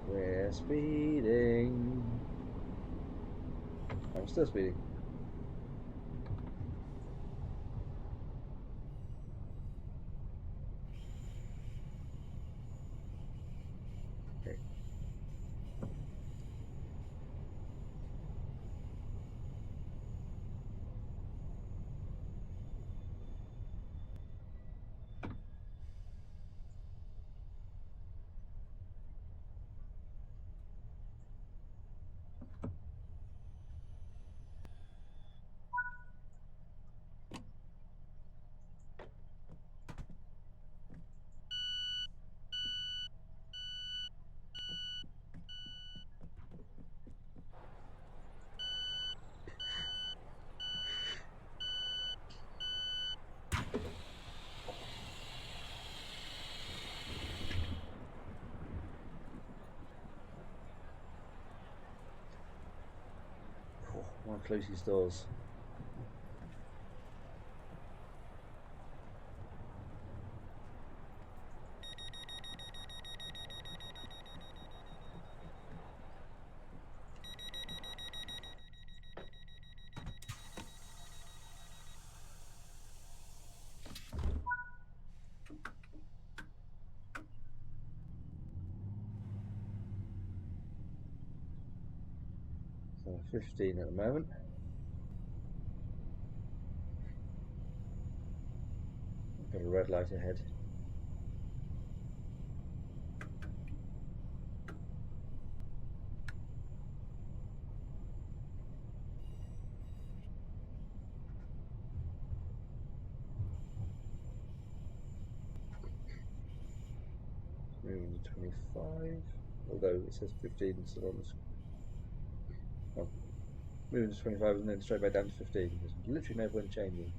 Speaker 1: We're speeding. I'm still speeding. Okay. One of close these doors. So 15 at the moment. I've got a red light ahead. Moving to 25, although it says 15 still on the screen. Oh, moving to 25 and then straight back down to 15. There's literally no point changing.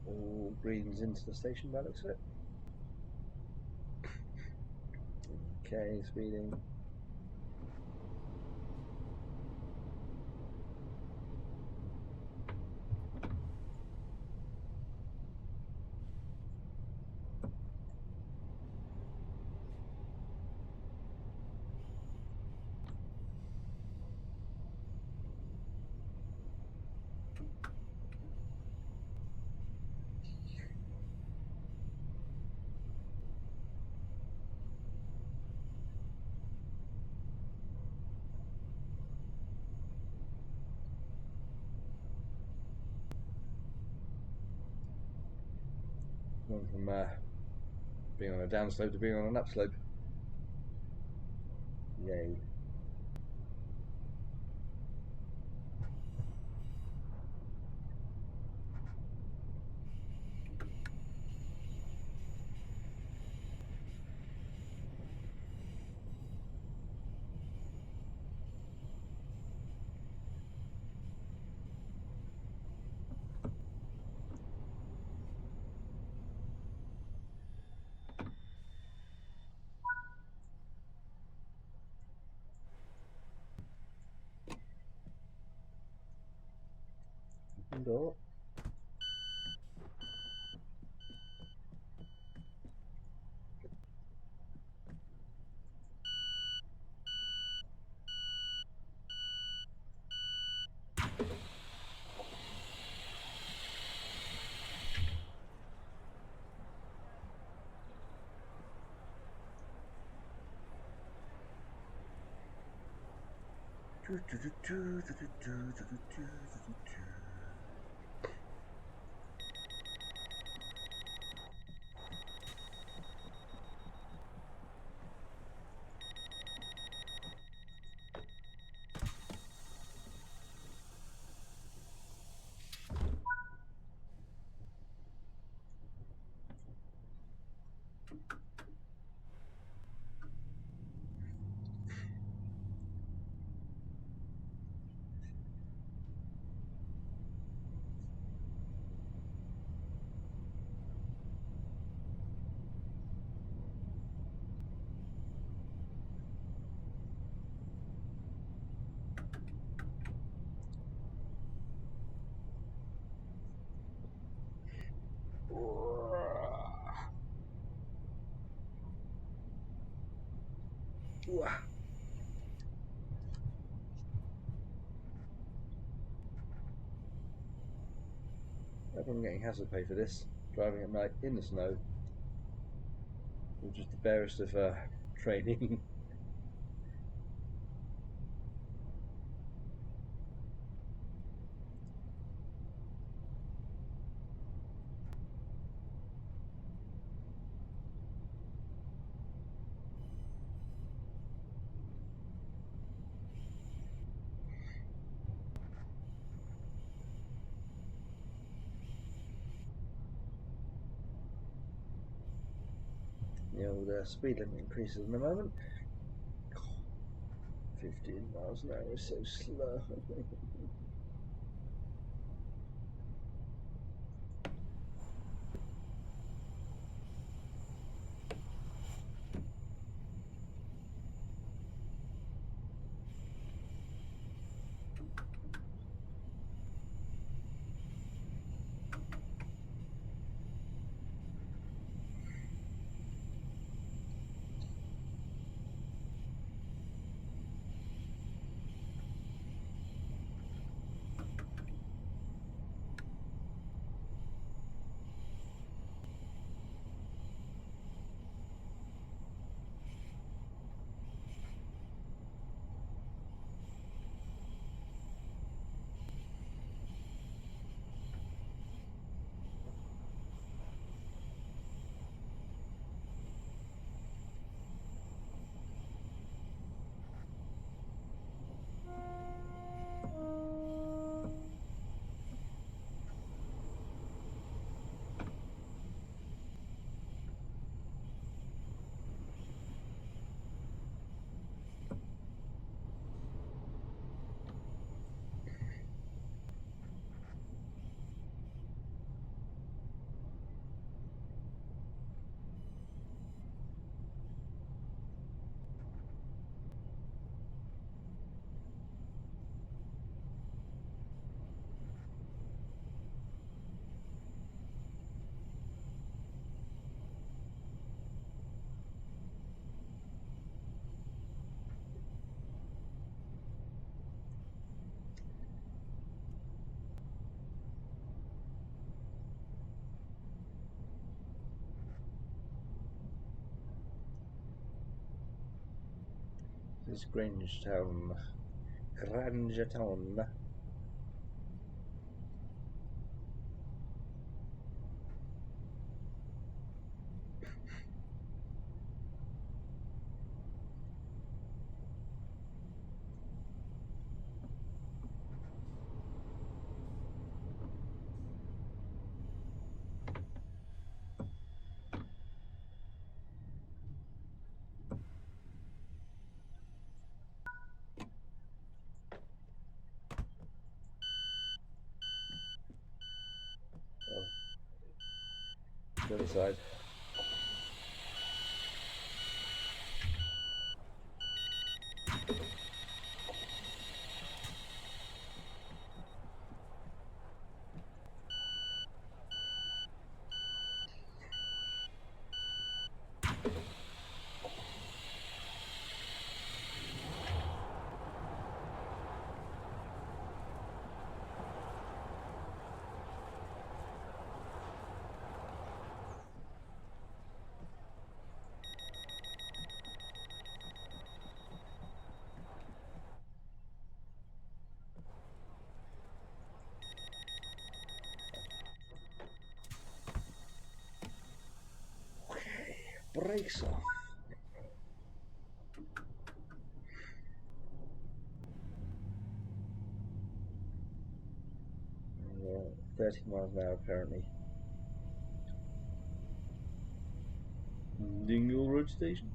Speaker 1: All greens into the station by the looks of it. Okay, speeding. Going from being on a downslope to being on an upslope. Yay. Door. I'm getting hazard pay for this, driving at night in the snow, with just the barest of training. The old speed limit increases in a moment. 15 miles an hour is so slow. This is Grangetown. Grangetown. The other side. brakes off. 30 miles an hour apparently. Dingle Road Station.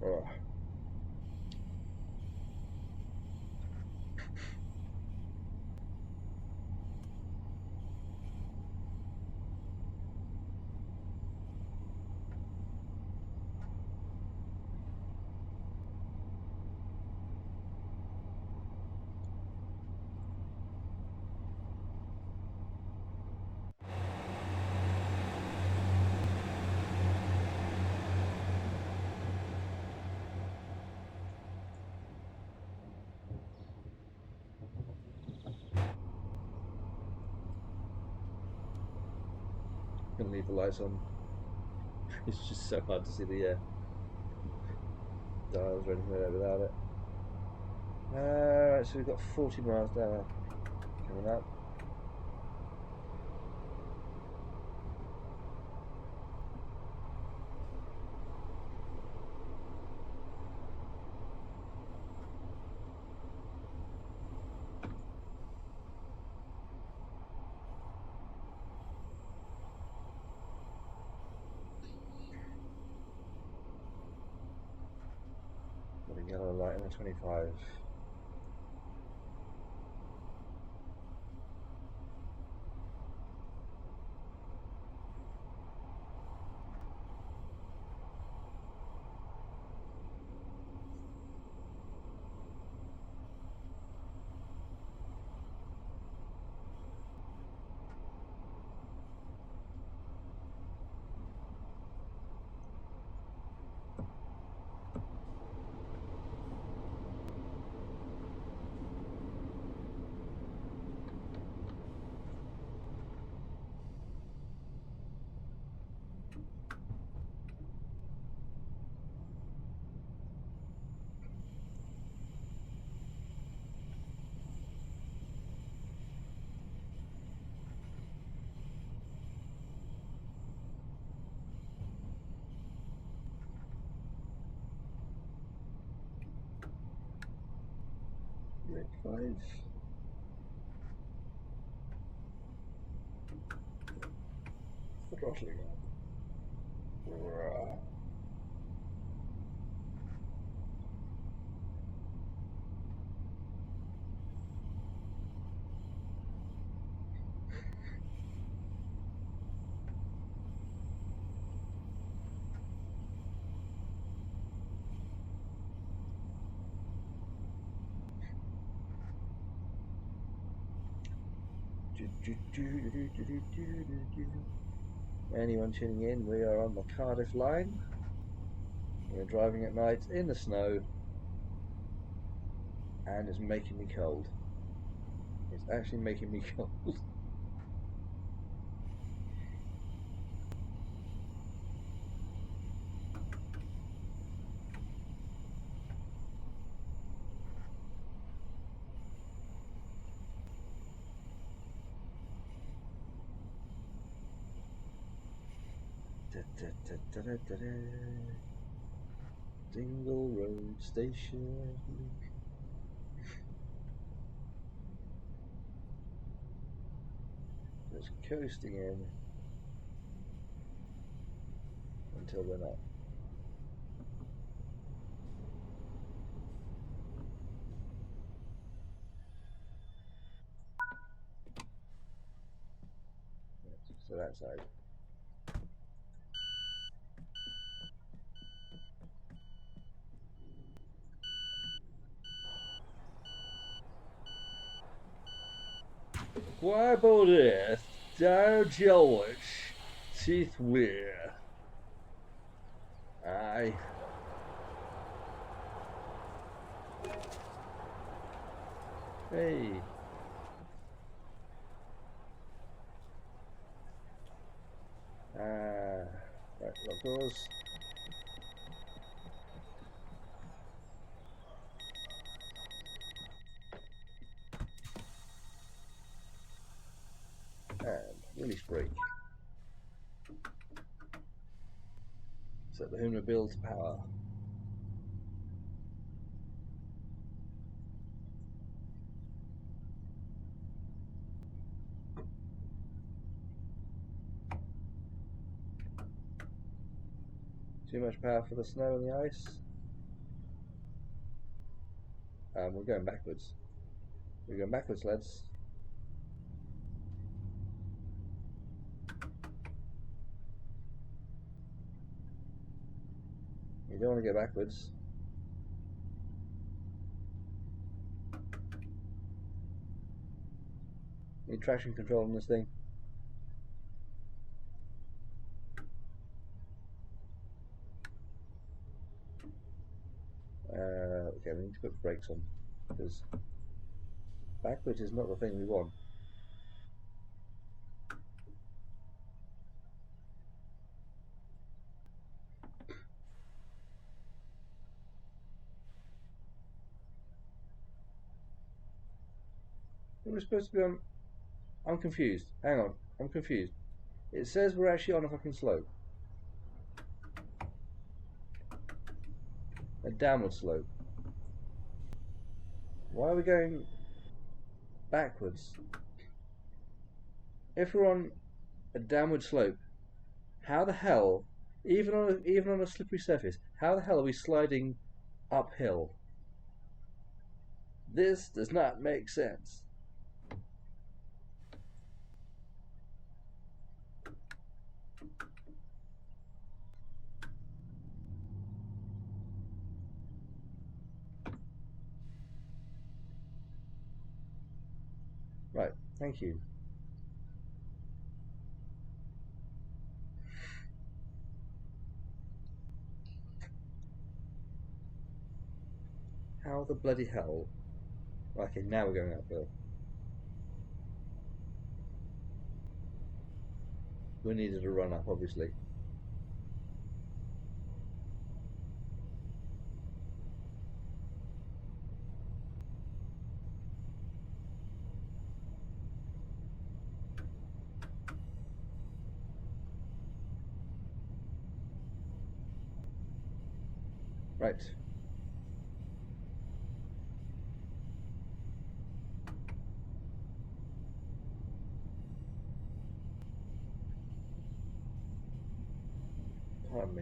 Speaker 1: Oh. Gonna leave the lights on. It's just so hard to see the dials or anything like that without it. Alright, so we've got 40 miles an hour coming up. Got a yellow light and a 25. Red 5. Throttling up. Anyone tuning in, we are on the Cardiff line. We're driving at night in the snow and it's making me cold. It's actually making me cold. Dingle Road Station. Just coasting in until we're not. So that side. Gwybodaeth daw Jelwich teeth weir. Aye. Hey. lock doors. And release brake. Set the Hoonmobile to power. Too much power for the snow and the ice. We're going backwards. We're going backwards, lads. You don't want to go backwards. Need traction control on this thing. Okay, we need to put the brakes on because backwards is not the thing we want. We're supposed to be on. I'm confused. Hang on, I'm confused. It says we're actually on a fucking slope. A downward slope. Why are we going backwards? If we're on a downward slope, how the hell, even on a slippery surface, how the hell are we sliding uphill? This does not make sense. Right, thank you. How the bloody hell? Okay, now we're going uphill. We needed a run up, obviously. Right. Pardon me.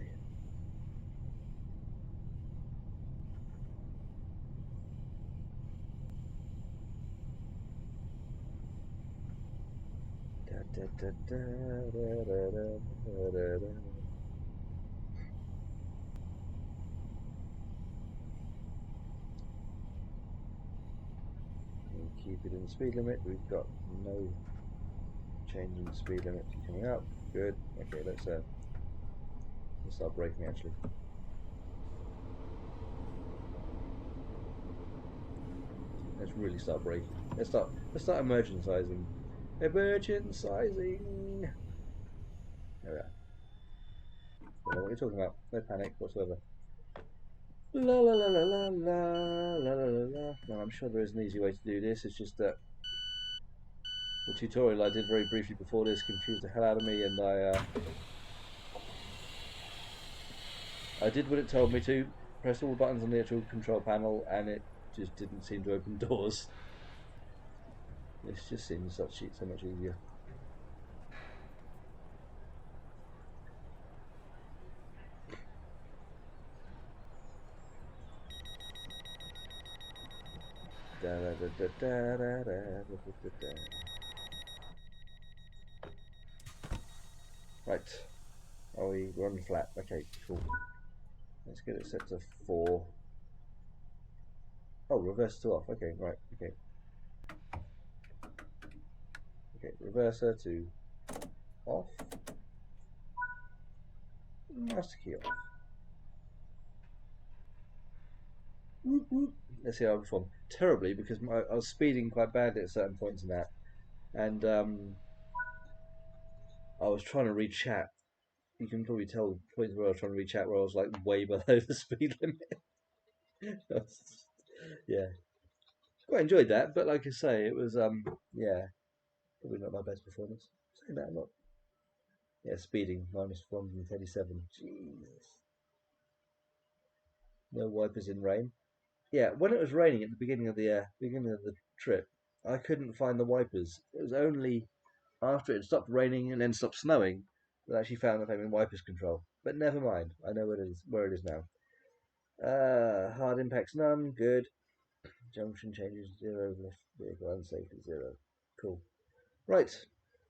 Speaker 1: Keep it in the speed limit. We've got no change in the speed limit coming up. Good. Okay, let's start braking actually. Let's really start braking. Let's start emergencising. Emergencising. There we are. I don't know what you're talking about. No panic whatsoever. La la la la la la la la la. No, I'm sure there is an easy way to do this. It's just that the tutorial I did very briefly before this confused the hell out of me, and I did what it told me to. Pressed all the buttons on the actual control panel, and it just didn't seem to open doors. This just seems so much easier. Right. Oh, we're on flat. Okay, cool. Let's get it set to 4. Oh, reverse to off. Okay, right. Okay. Okay, reverser to off. Master key off. Whoop, whoop. Let's see how I perform. Terribly, because I was speeding quite badly at certain points in that, and I was trying to read chat, you can probably tell the point where I was trying to reach out, where I was like way below the speed limit. Yeah, quite enjoyed that, but like I say, it was yeah, probably not my best performance. Saying that, I'm not. Yeah, speeding -137. Jesus. No wipers in rain. Yeah, when it was raining at the beginning of the trip, I couldn't find the wipers. It was only after it stopped raining and then stopped snowing that I actually found that I'm in wipers control. But never mind, I know where it is now. Hard impacts none, good. Junction changes 0, left vehicle unsafe at 0. Cool. Right.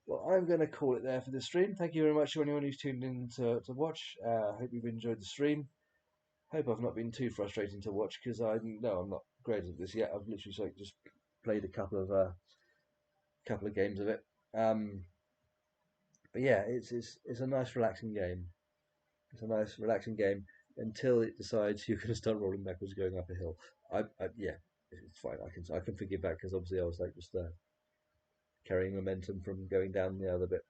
Speaker 1: Well, I'm going to call it there for this stream. Thank you very much to anyone who's tuned in to watch. I hope you've enjoyed the stream. Hope I've not been too frustrating to watch, because I know I'm not great at this yet. I've literally just played a couple of games of it. But yeah, it's a nice relaxing game. It's a nice relaxing game until it decides you're going to start rolling backwards going up a hill. Yeah, it's fine. I can forgive that, because obviously I was like just carrying momentum from going down the other bit.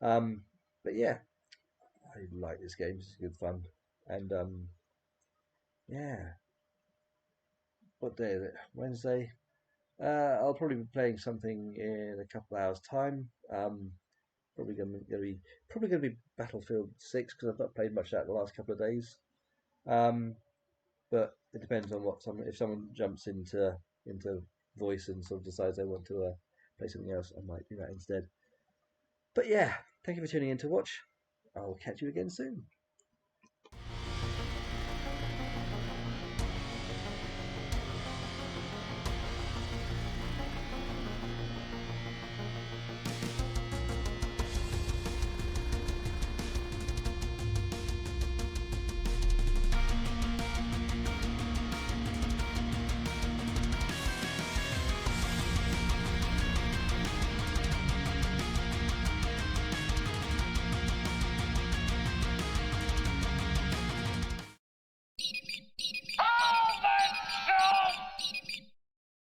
Speaker 1: But yeah, I like this game. It's good fun. And yeah, what day is it? Wednesday. I'll probably be playing something in a couple of hours' time. Probably gonna be Battlefield 6, because I've not played much of that the last couple of days. But it depends on if someone jumps into voice and sort of decides they want to play something else, I might do that instead. But yeah, thank you for tuning in to watch. I'll catch you again soon.